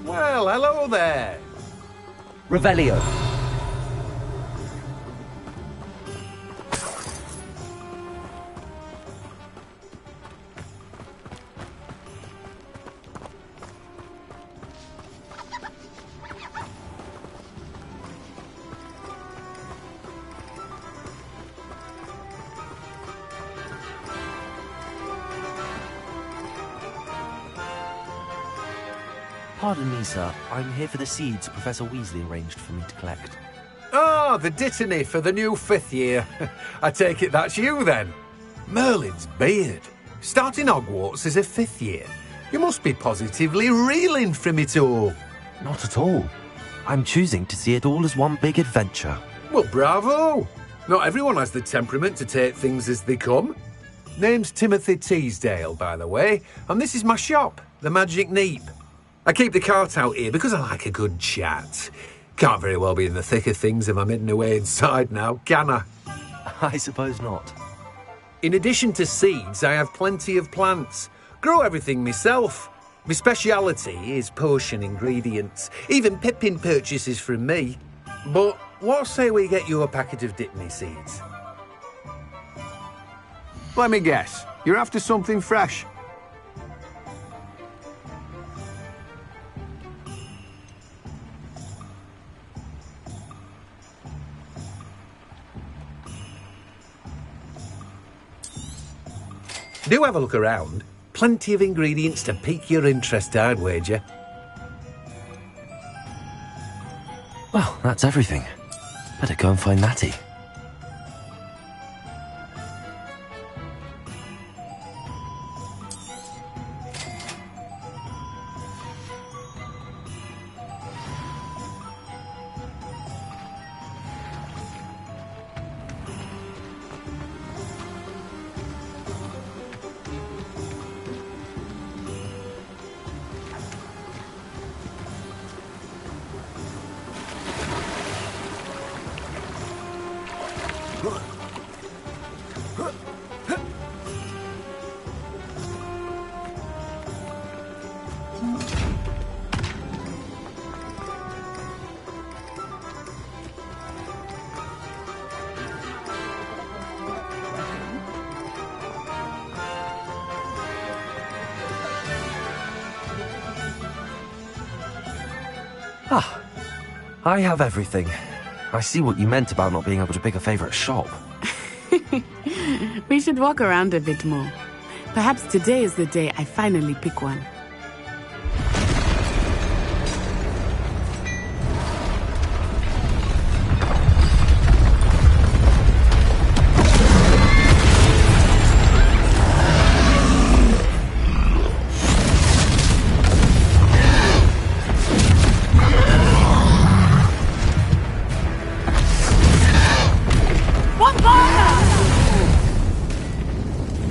Well, hello there. Revelio. Pardon me, sir. I'm here for the seeds Professor Weasley arranged for me to collect. Ah, the dittany for the new 5th year. I take it that's you, then. Merlin's beard. Starting Hogwarts as a 5th year. You must be positively reeling from it all. Not at all. I'm choosing to see it all as one big adventure. Well, bravo. Not everyone has the temperament to take things as they come. Name's Timothy Teasdale, by the way, and this is my shop, the Magic Neep. I keep the cart out here because I like a good chat. Can't very well be in the thick of things if I'm hidden away inside now, can I? I suppose not. In addition to seeds, I have plenty of plants. Grow everything myself. My speciality is potion ingredients. Even Pippin purchases from me. But what say we get you a packet of Dittany seeds? Let me guess. You're after something fresh. Do have a look around. Plenty of ingredients to pique your interest, I'd wager. Well, that's everything. Better go and find Natty. Ah, I have everything. I see what you meant about not being able to pick a favourite shop. We should walk around a bit more. Perhaps today is the day I finally pick one.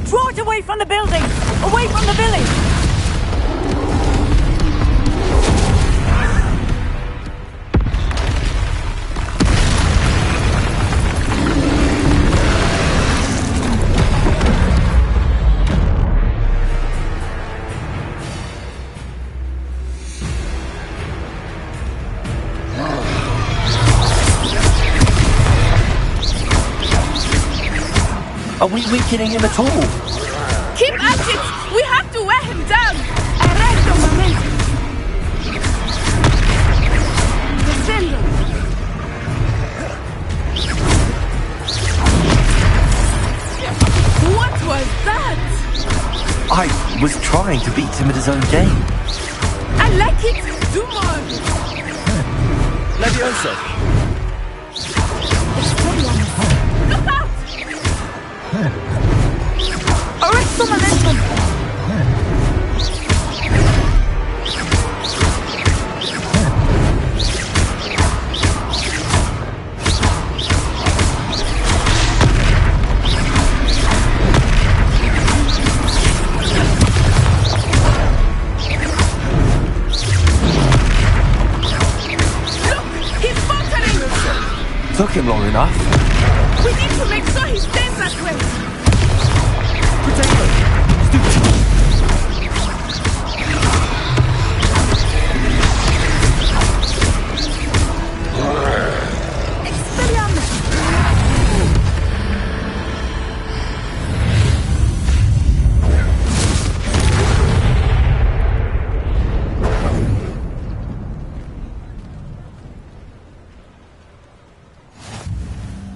Draw it away from the building! Away from the village! isn't weakening him at all. Keep at it! We have to wear him down! Descendo! What was that? I was trying to beat him at his own game. I like it! Do more! Levioso! Look out! Arrest the momentum! Took him long enough. We need to make sure he stays that way. Potato!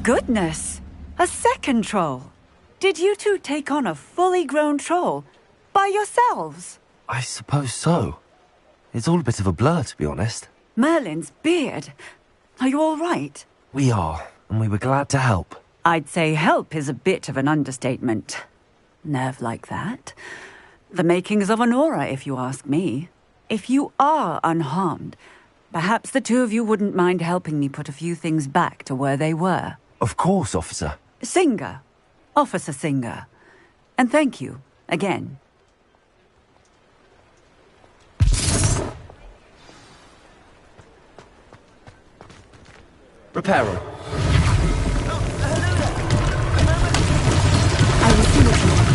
Goodness! A second troll! Did you two take on a fully grown troll? By yourselves? I suppose so. It's all a bit of a blur, to be honest. Merlin's beard. Are you all right? We are, and we were glad to help. I'd say help is a bit of an understatement. Nerve like that. The makings of an aura, if you ask me. If you are unharmed, perhaps the two of you wouldn't mind helping me put a few things back to where they were. Of course, officer. Singer. Officer Singer. And thank you, again. Reparo. I will see what you want.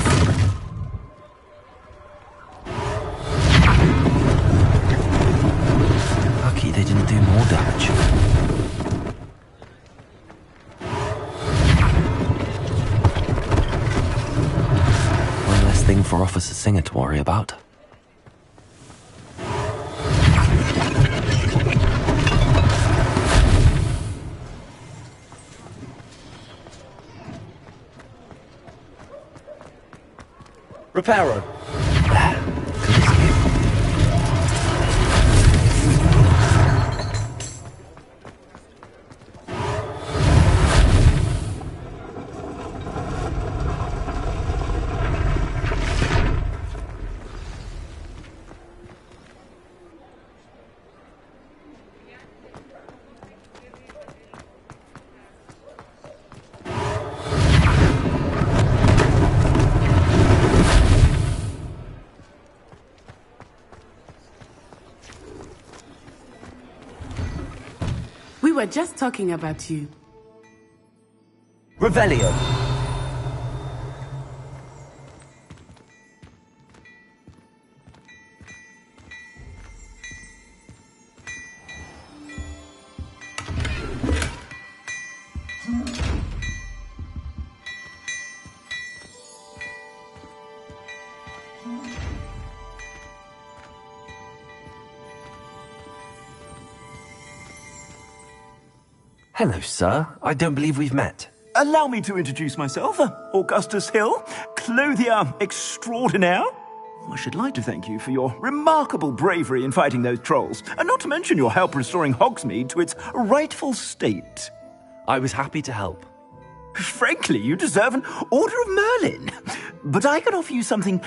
Lucky they didn't do more damage. One less thing for Officer Singer to worry about. Reparo. We were just talking about you. Revelio. Hello, sir. I don't believe we've met. Allow me to introduce myself. Augustus Hill, clothier extraordinaire. I should like to thank you for your remarkable bravery in fighting those trolls, and not to mention your help restoring Hogsmeade to its rightful state. I was happy to help. Frankly, you deserve an Order of Merlin. But I can offer you something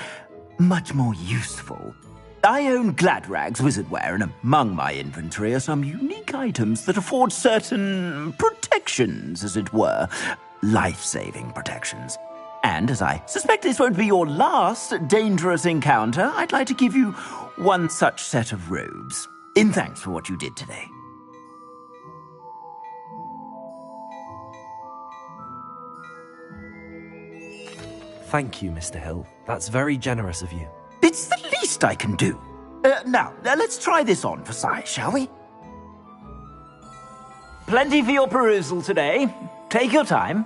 much more useful. I own Gladrag's wizardware, and among my inventory are some unique items that afford certain protections, as it were. Life-saving protections. And as I suspect this won't be your last dangerous encounter, I'd like to give you one such set of robes, in thanks for what you did today. Thank you, Mr. Hill. That's very generous of you. It's the least I can do. Now, let's try this on for size, shall we? Plenty for your perusal today. Take your time.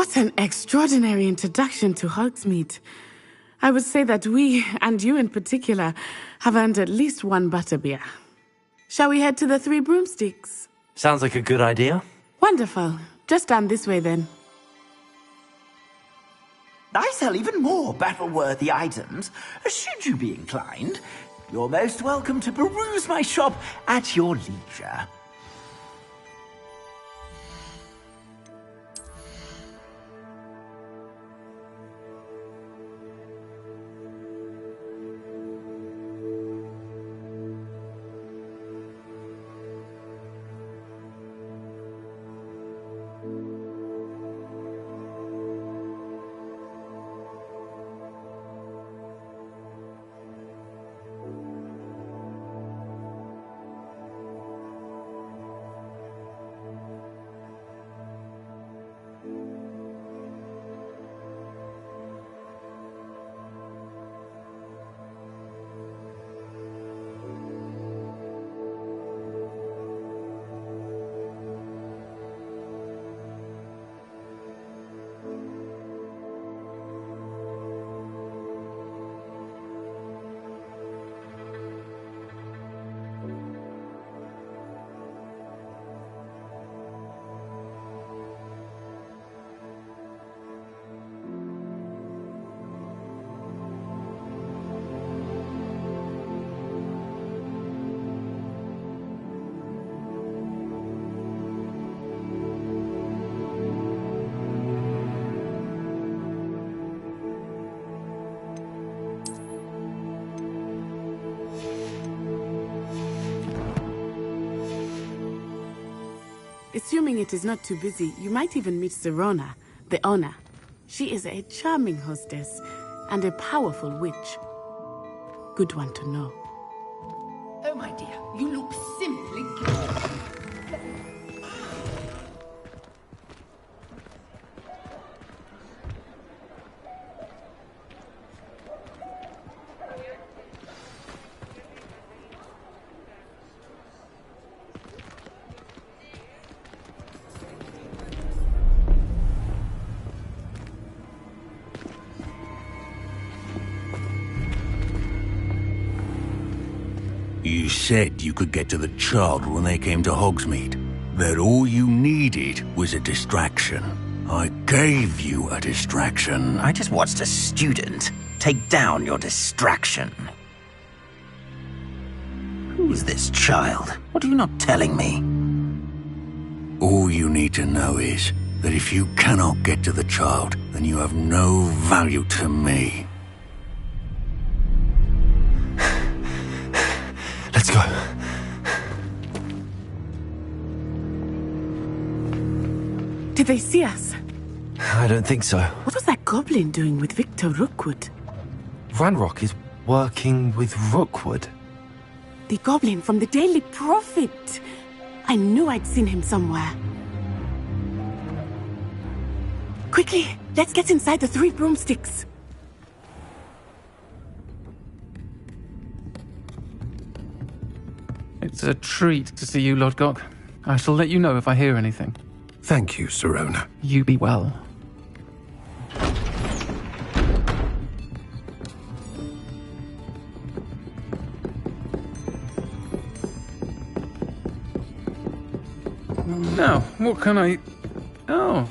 What an extraordinary introduction to Hogsmeade. I would say that we, and you in particular, have earned at least one butterbeer. Shall we head to the Three Broomsticks? Sounds like a good idea. Wonderful. Just down this way then. I sell even more battle-worthy items. Should you be inclined, you're most welcome to peruse my shop at your leisure. Assuming it is not too busy, you might even meet Serona, the owner. She is a charming hostess and a powerful witch. Good one to know. Oh, my dear, you look simply glorious. You said you could get to the child when they came to Hogsmeade. That all you needed was a distraction. I gave you a distraction. I just watched a student take down your distraction. Who's this child? What are you not telling me? All you need to know is that if you cannot get to the child, then you have no value to me. Let's go. Did they see us? I don't think so. What was that goblin doing with Victor Rookwood? Ranrock is working with Rookwood. The goblin from the Daily Prophet. I knew I'd seen him somewhere. Quickly, let's get inside the Three Broomsticks. It's a treat to see you, Lodgok. I shall let you know if I hear anything. Thank you, Serona. You be well. Now, what can I... Oh,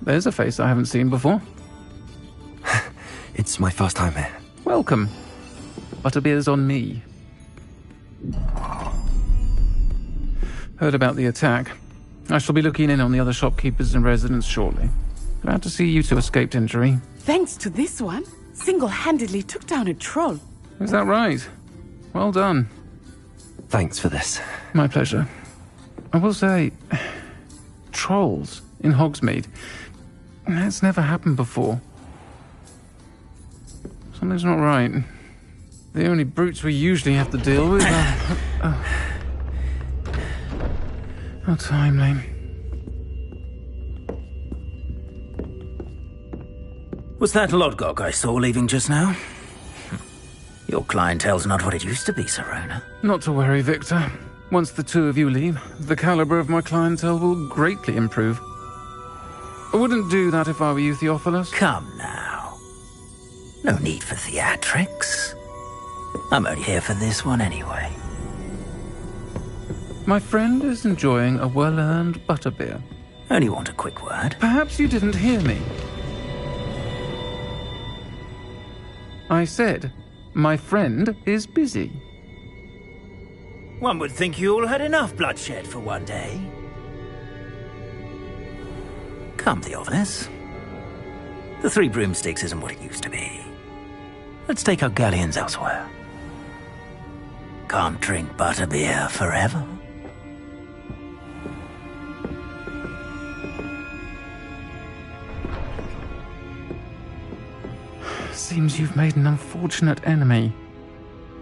there's a face I haven't seen before. It's my first time here. Welcome. Butterbeer's on me. Heard about the attack. I shall be looking in on the other shopkeepers and residents shortly. Glad to see you two escaped injury. Thanks to this one, single-handedly took down a troll. Is that right? Well done. Thanks for this. My pleasure. I will say, trolls in Hogsmeade. That's never happened before. Something's not right. The only brutes we usually have to deal with are... How timely. Was that Lodgok I saw leaving just now? Your clientele's not what it used to be, Serona. Not to worry, Victor. Once the two of you leave, the caliber of my clientele will greatly improve. I wouldn't do that if I were you, Theophilus. Come now. No need for theatrics. I'm only here for this one anyway. My friend is enjoying a well-earned butterbeer. Only want a quick word. Perhaps you didn't hear me. I said, my friend is busy. One would think you all had enough bloodshed for one day. Come, Theophilus. The Three Broomsticks isn't what it used to be. Let's take our galleons elsewhere. Can't drink butterbeer forever. Seems you've made an unfortunate enemy.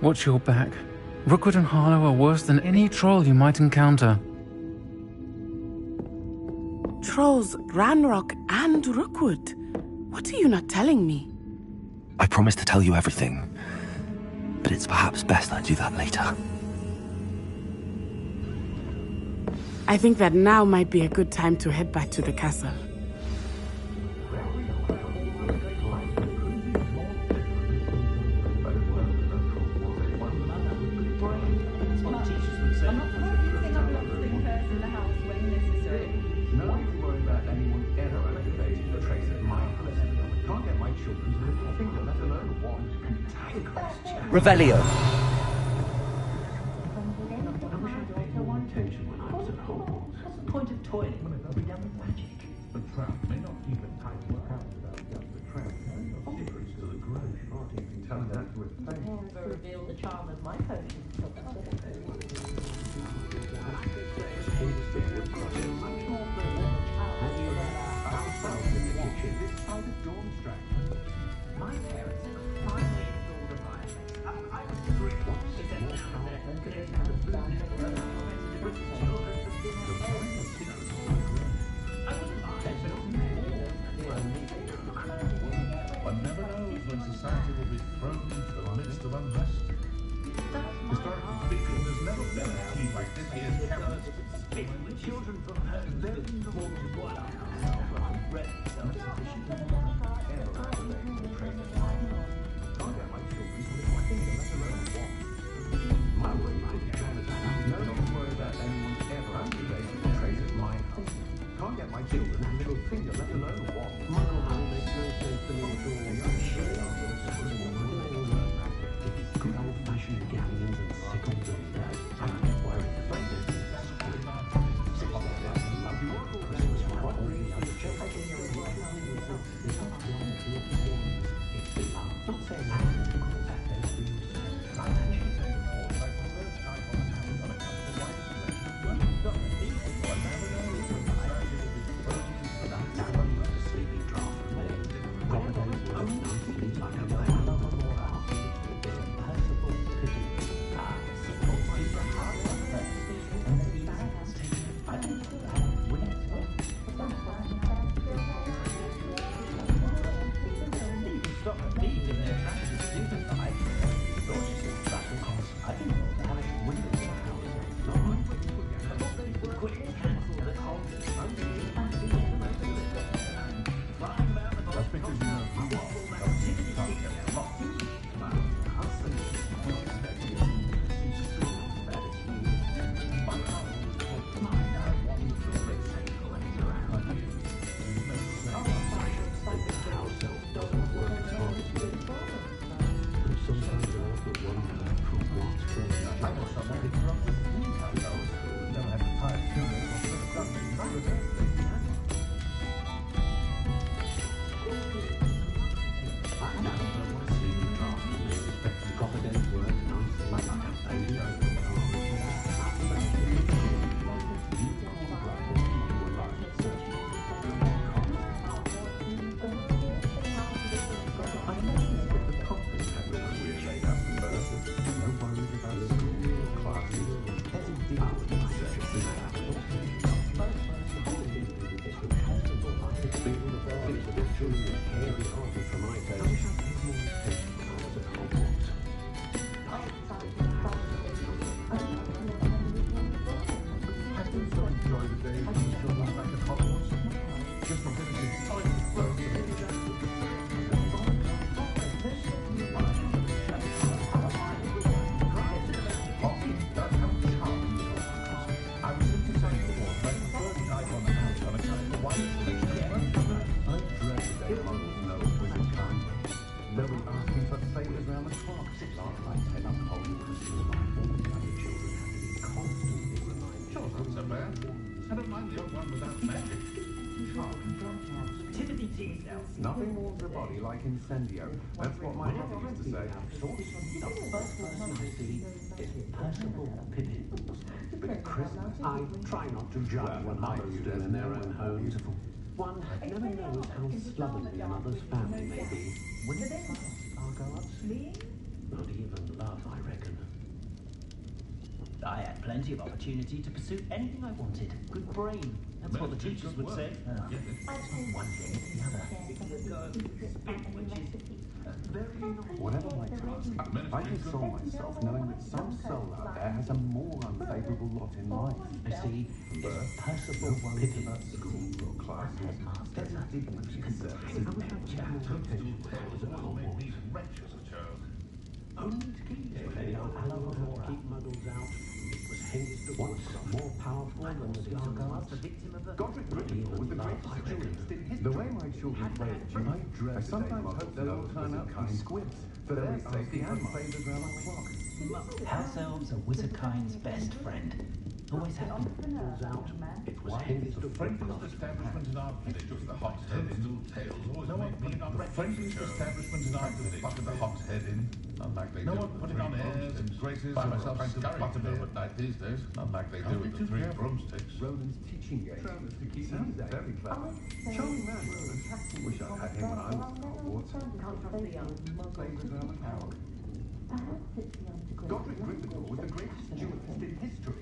Watch your back. Rookwood and Harlow are worse than any troll you might encounter. Trolls, Ranrock, and Rookwood. What are you not telling me? I promised to tell you everything, but it's perhaps best I do that later. I think that now might be a good time to head back to the castle. Revelio. Point of toiling will be done with magic. The trap may not keep a tight account about the trap. Secrets to the grove. You can't even tell that to a face. Never reveal the charm of my potion. My parents finally installed a fireplace. I was 3. They said now and then they had a food network. One never knows when society will be thrown into the midst of unrest. Historically speaking, there's never been a team like this year's cabinet. With children from her, then the water water. Red, self-sufficient. Can't get my children to live my kingdom, let alone one. My way to don't worry about anyone ever activating the trade at my house. Can't get my children to middle finger, let alone one. Mother will make no sense to me at all. I'm sure good old-fashioned galleons and sickles and that. I can't worry. Christmas for what all the other children. Not saying that. Stop me in their tracks. Nothing but favours round the clock. Last night, I up Hogwarts was my fault. Other children have to be constantly reminded. Sure, not so bad. I don't mind the odd one without magic. Timothy Teasdale. Nothing warms the body like incendio. That's what my mother used to say. The first person I see is Percival Pippin. But Christmas, I try not to judge what others do in their own homes. One never knows how slovenly another's family may be. When it I'll go up not even love, I reckon. I had plenty of opportunity to pursue anything I wanted. Good brain. That's what the teachers would say. One thing is the other. Whatever my task, I console myself knowing that some soul out there has a more unfavourable lot in life. I see. Birth, Percival Pippin at school or classes, doesn't dignity services, was at Hogwarts. Only to keep keep muddles out. It was Hengist more powerful than the gargoyles. Godric Gryffindor was the greatest duelist in history. The way my children play it, I sometimes hope they'll all turn out to be squibs for their safety and favours round the clock. House elves are Wizardkind's best friend. Always have been. Out. It was Hengist The friendliest establishment in our village was the Hog's Head Inn. Tales always make me on the friendliest establishment in our village was the Hog's Head Inn. Unlike they do with the Three Airs and Graces. By myself, I still Buttermilk at night these days. Unlike they do with the Three Broomsticks. Roland's teaching game. Sounds very clever. Charming man, Roland. Wish I'd had him when I was at Hogwarts. Favours round the clock. Godric Gryffindor was the greatest duelist in history.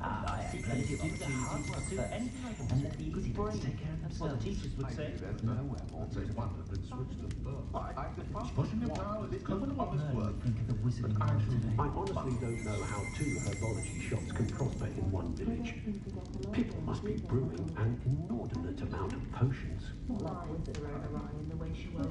I had plenty of opportunity to pursue anything I wanted. And let the easy ones take care of themselves. The teachers would say. There's nowhere more I'd say one had been switched at birth. I've Pushing him down with good honest work. Think of the wizarding world today. I honestly don't know how two herbology shops can prosper in one village. People must be brewing an inordinate amount of potions.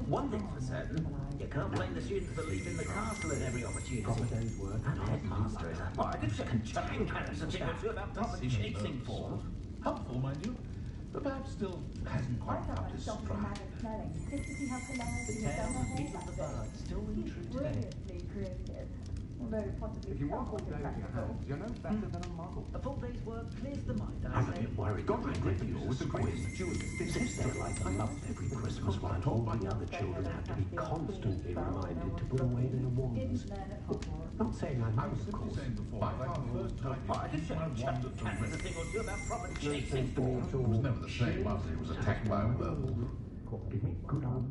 One thing's for certain, you can't blame the students for leaving the castle at every opportunity. Proper day's work. That headmaster is a... I did second chucking cats a thing or two about proper chasing form. Helpful, mind you, but perhaps still hasn't quite found his stride. The tales of Peter the Bard still ring true today. If you want all day with your hands, you're no better than a muggle. A full day's work clears the mind, I I'm a say. bit worried. Godric Gryffindor was the greatest duelist in history. Like I loved every Christmas while all the other children had to be constantly reminded to put away their wands. Not saying I I was was, of simply course. saying before, by far the first time I did I wandered chucking to cats a rest. thing or two about proper No chasing sense to me form. at It was all. never the same after he was attacked by a werewolf. Give me good old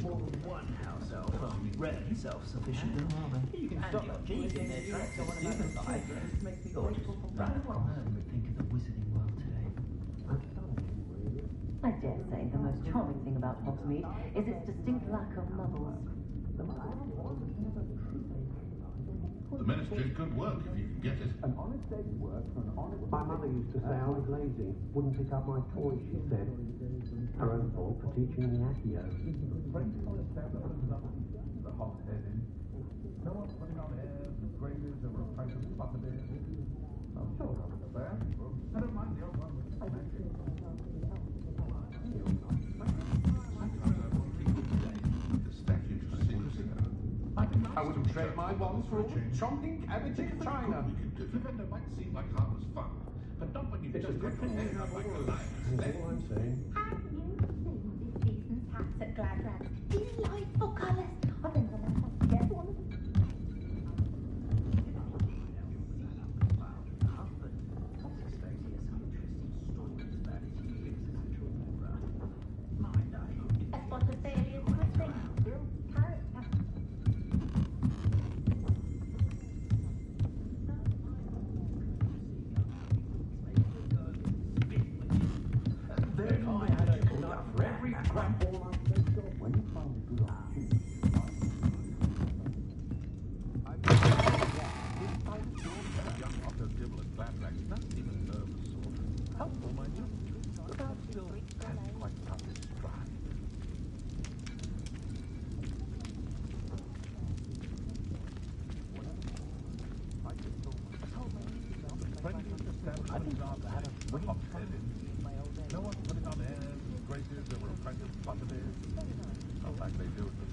More than one house elf are rarely self-sufficient, are they? You can stop teasing their tracks of stupefy. Or just run across and think of the wizarding world today. I dare say the most charming thing about Hogsmeade is its distinct lack of muggles. The ministry's good work if you can get it. An honest day's work for an honest... My mother used to say I was lazy. Wouldn't pick up my toys, she said. Her own fault for teaching me Accio. The Hog's Head Inn. No one putting on airs and graces over a pint of butterbeer. I'm sure that's fair. I don't mind the old one. The statute of secrecy. I wouldn't trade my wands for all chomping cabbage in China. Defender might seem like harmless fun, but not when you've just got your hair up like a lion's That's all I'm saying. Have you seen this season's hats at Glad Rags? Delightful colours. I think I'm going to get one. A spot of failure to a thing. Character. Then I had a nut for every crap ball I picked up. When you find a good opportunity, young Otto Dibble at Glad Rags doesn't even nervous sort. Helpful, mind you, but I still hasn't quite found his stride. Friendliest establishment in our village, the Hog's Head Inn. No one putting on airs and graces over a pint of butterbeer. Not like they do at the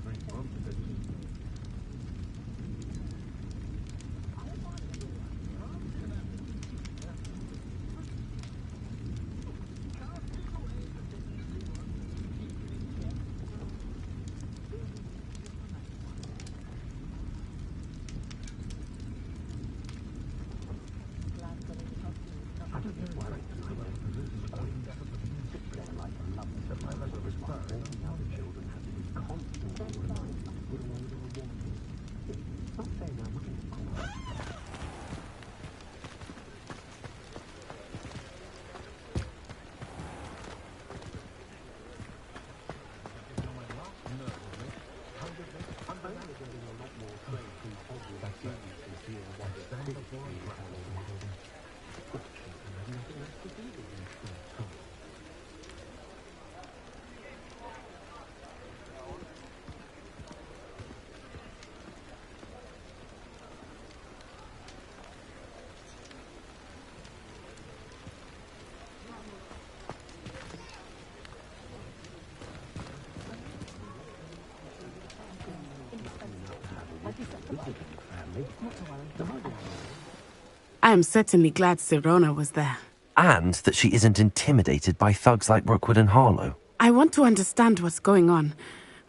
I am certainly glad Sirona was there. And that she isn't intimidated by thugs like Rookwood and Harlow. I want to understand what's going on,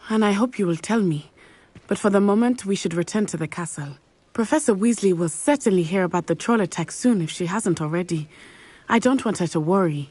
and I hope you will tell me. But for the moment, we should return to the castle. Professor Weasley will certainly hear about the troll attack soon if she hasn't already. I don't want her to worry.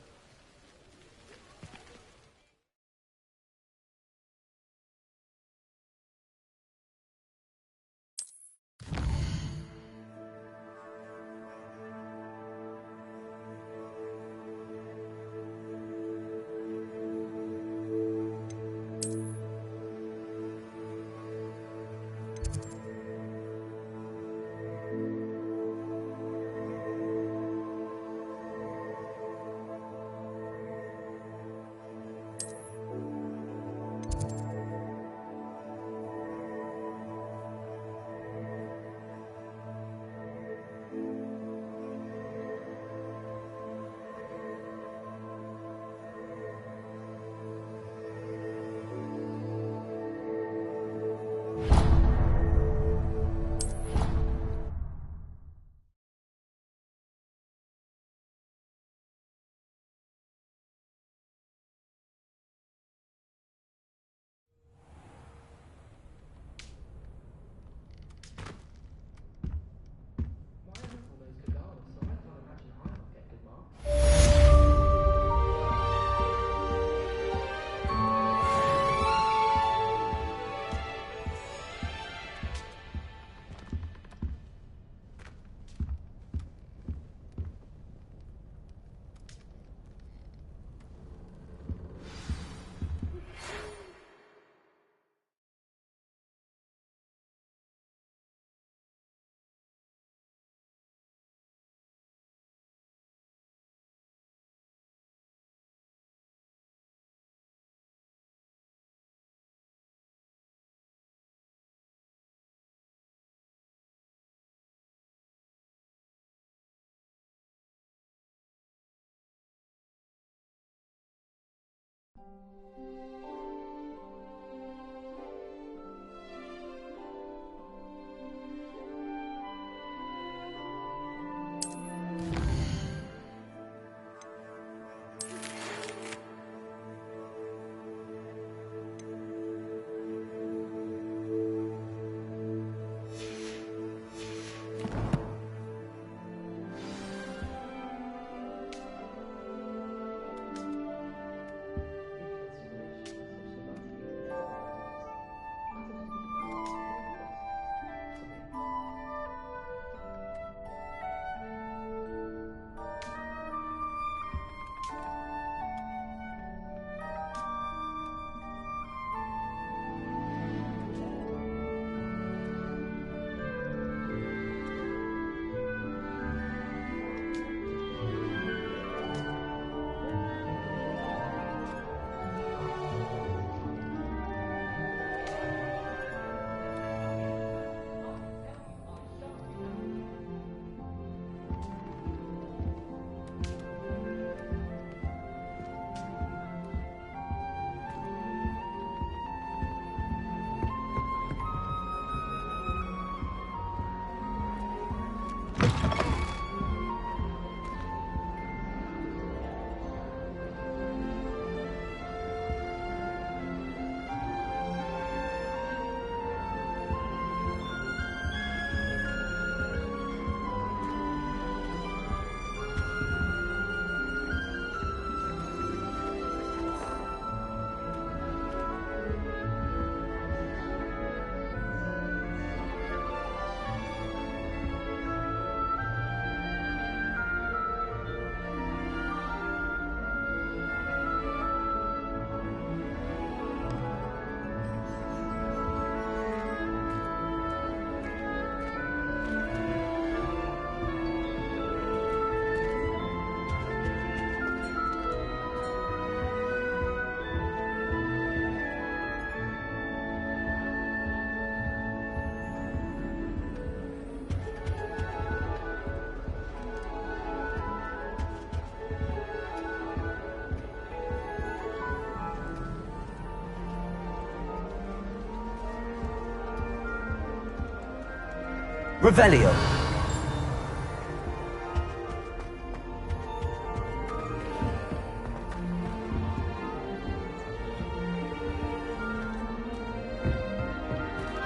Revelio.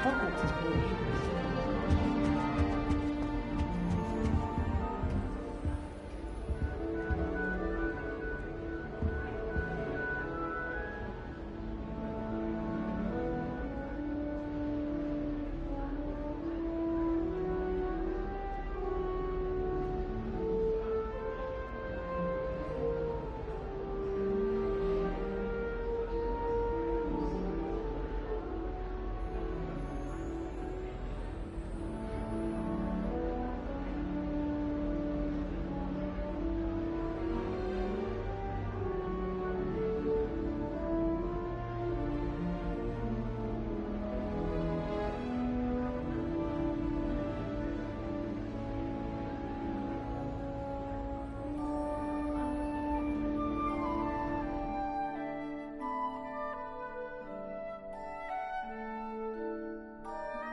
Hogwarts has been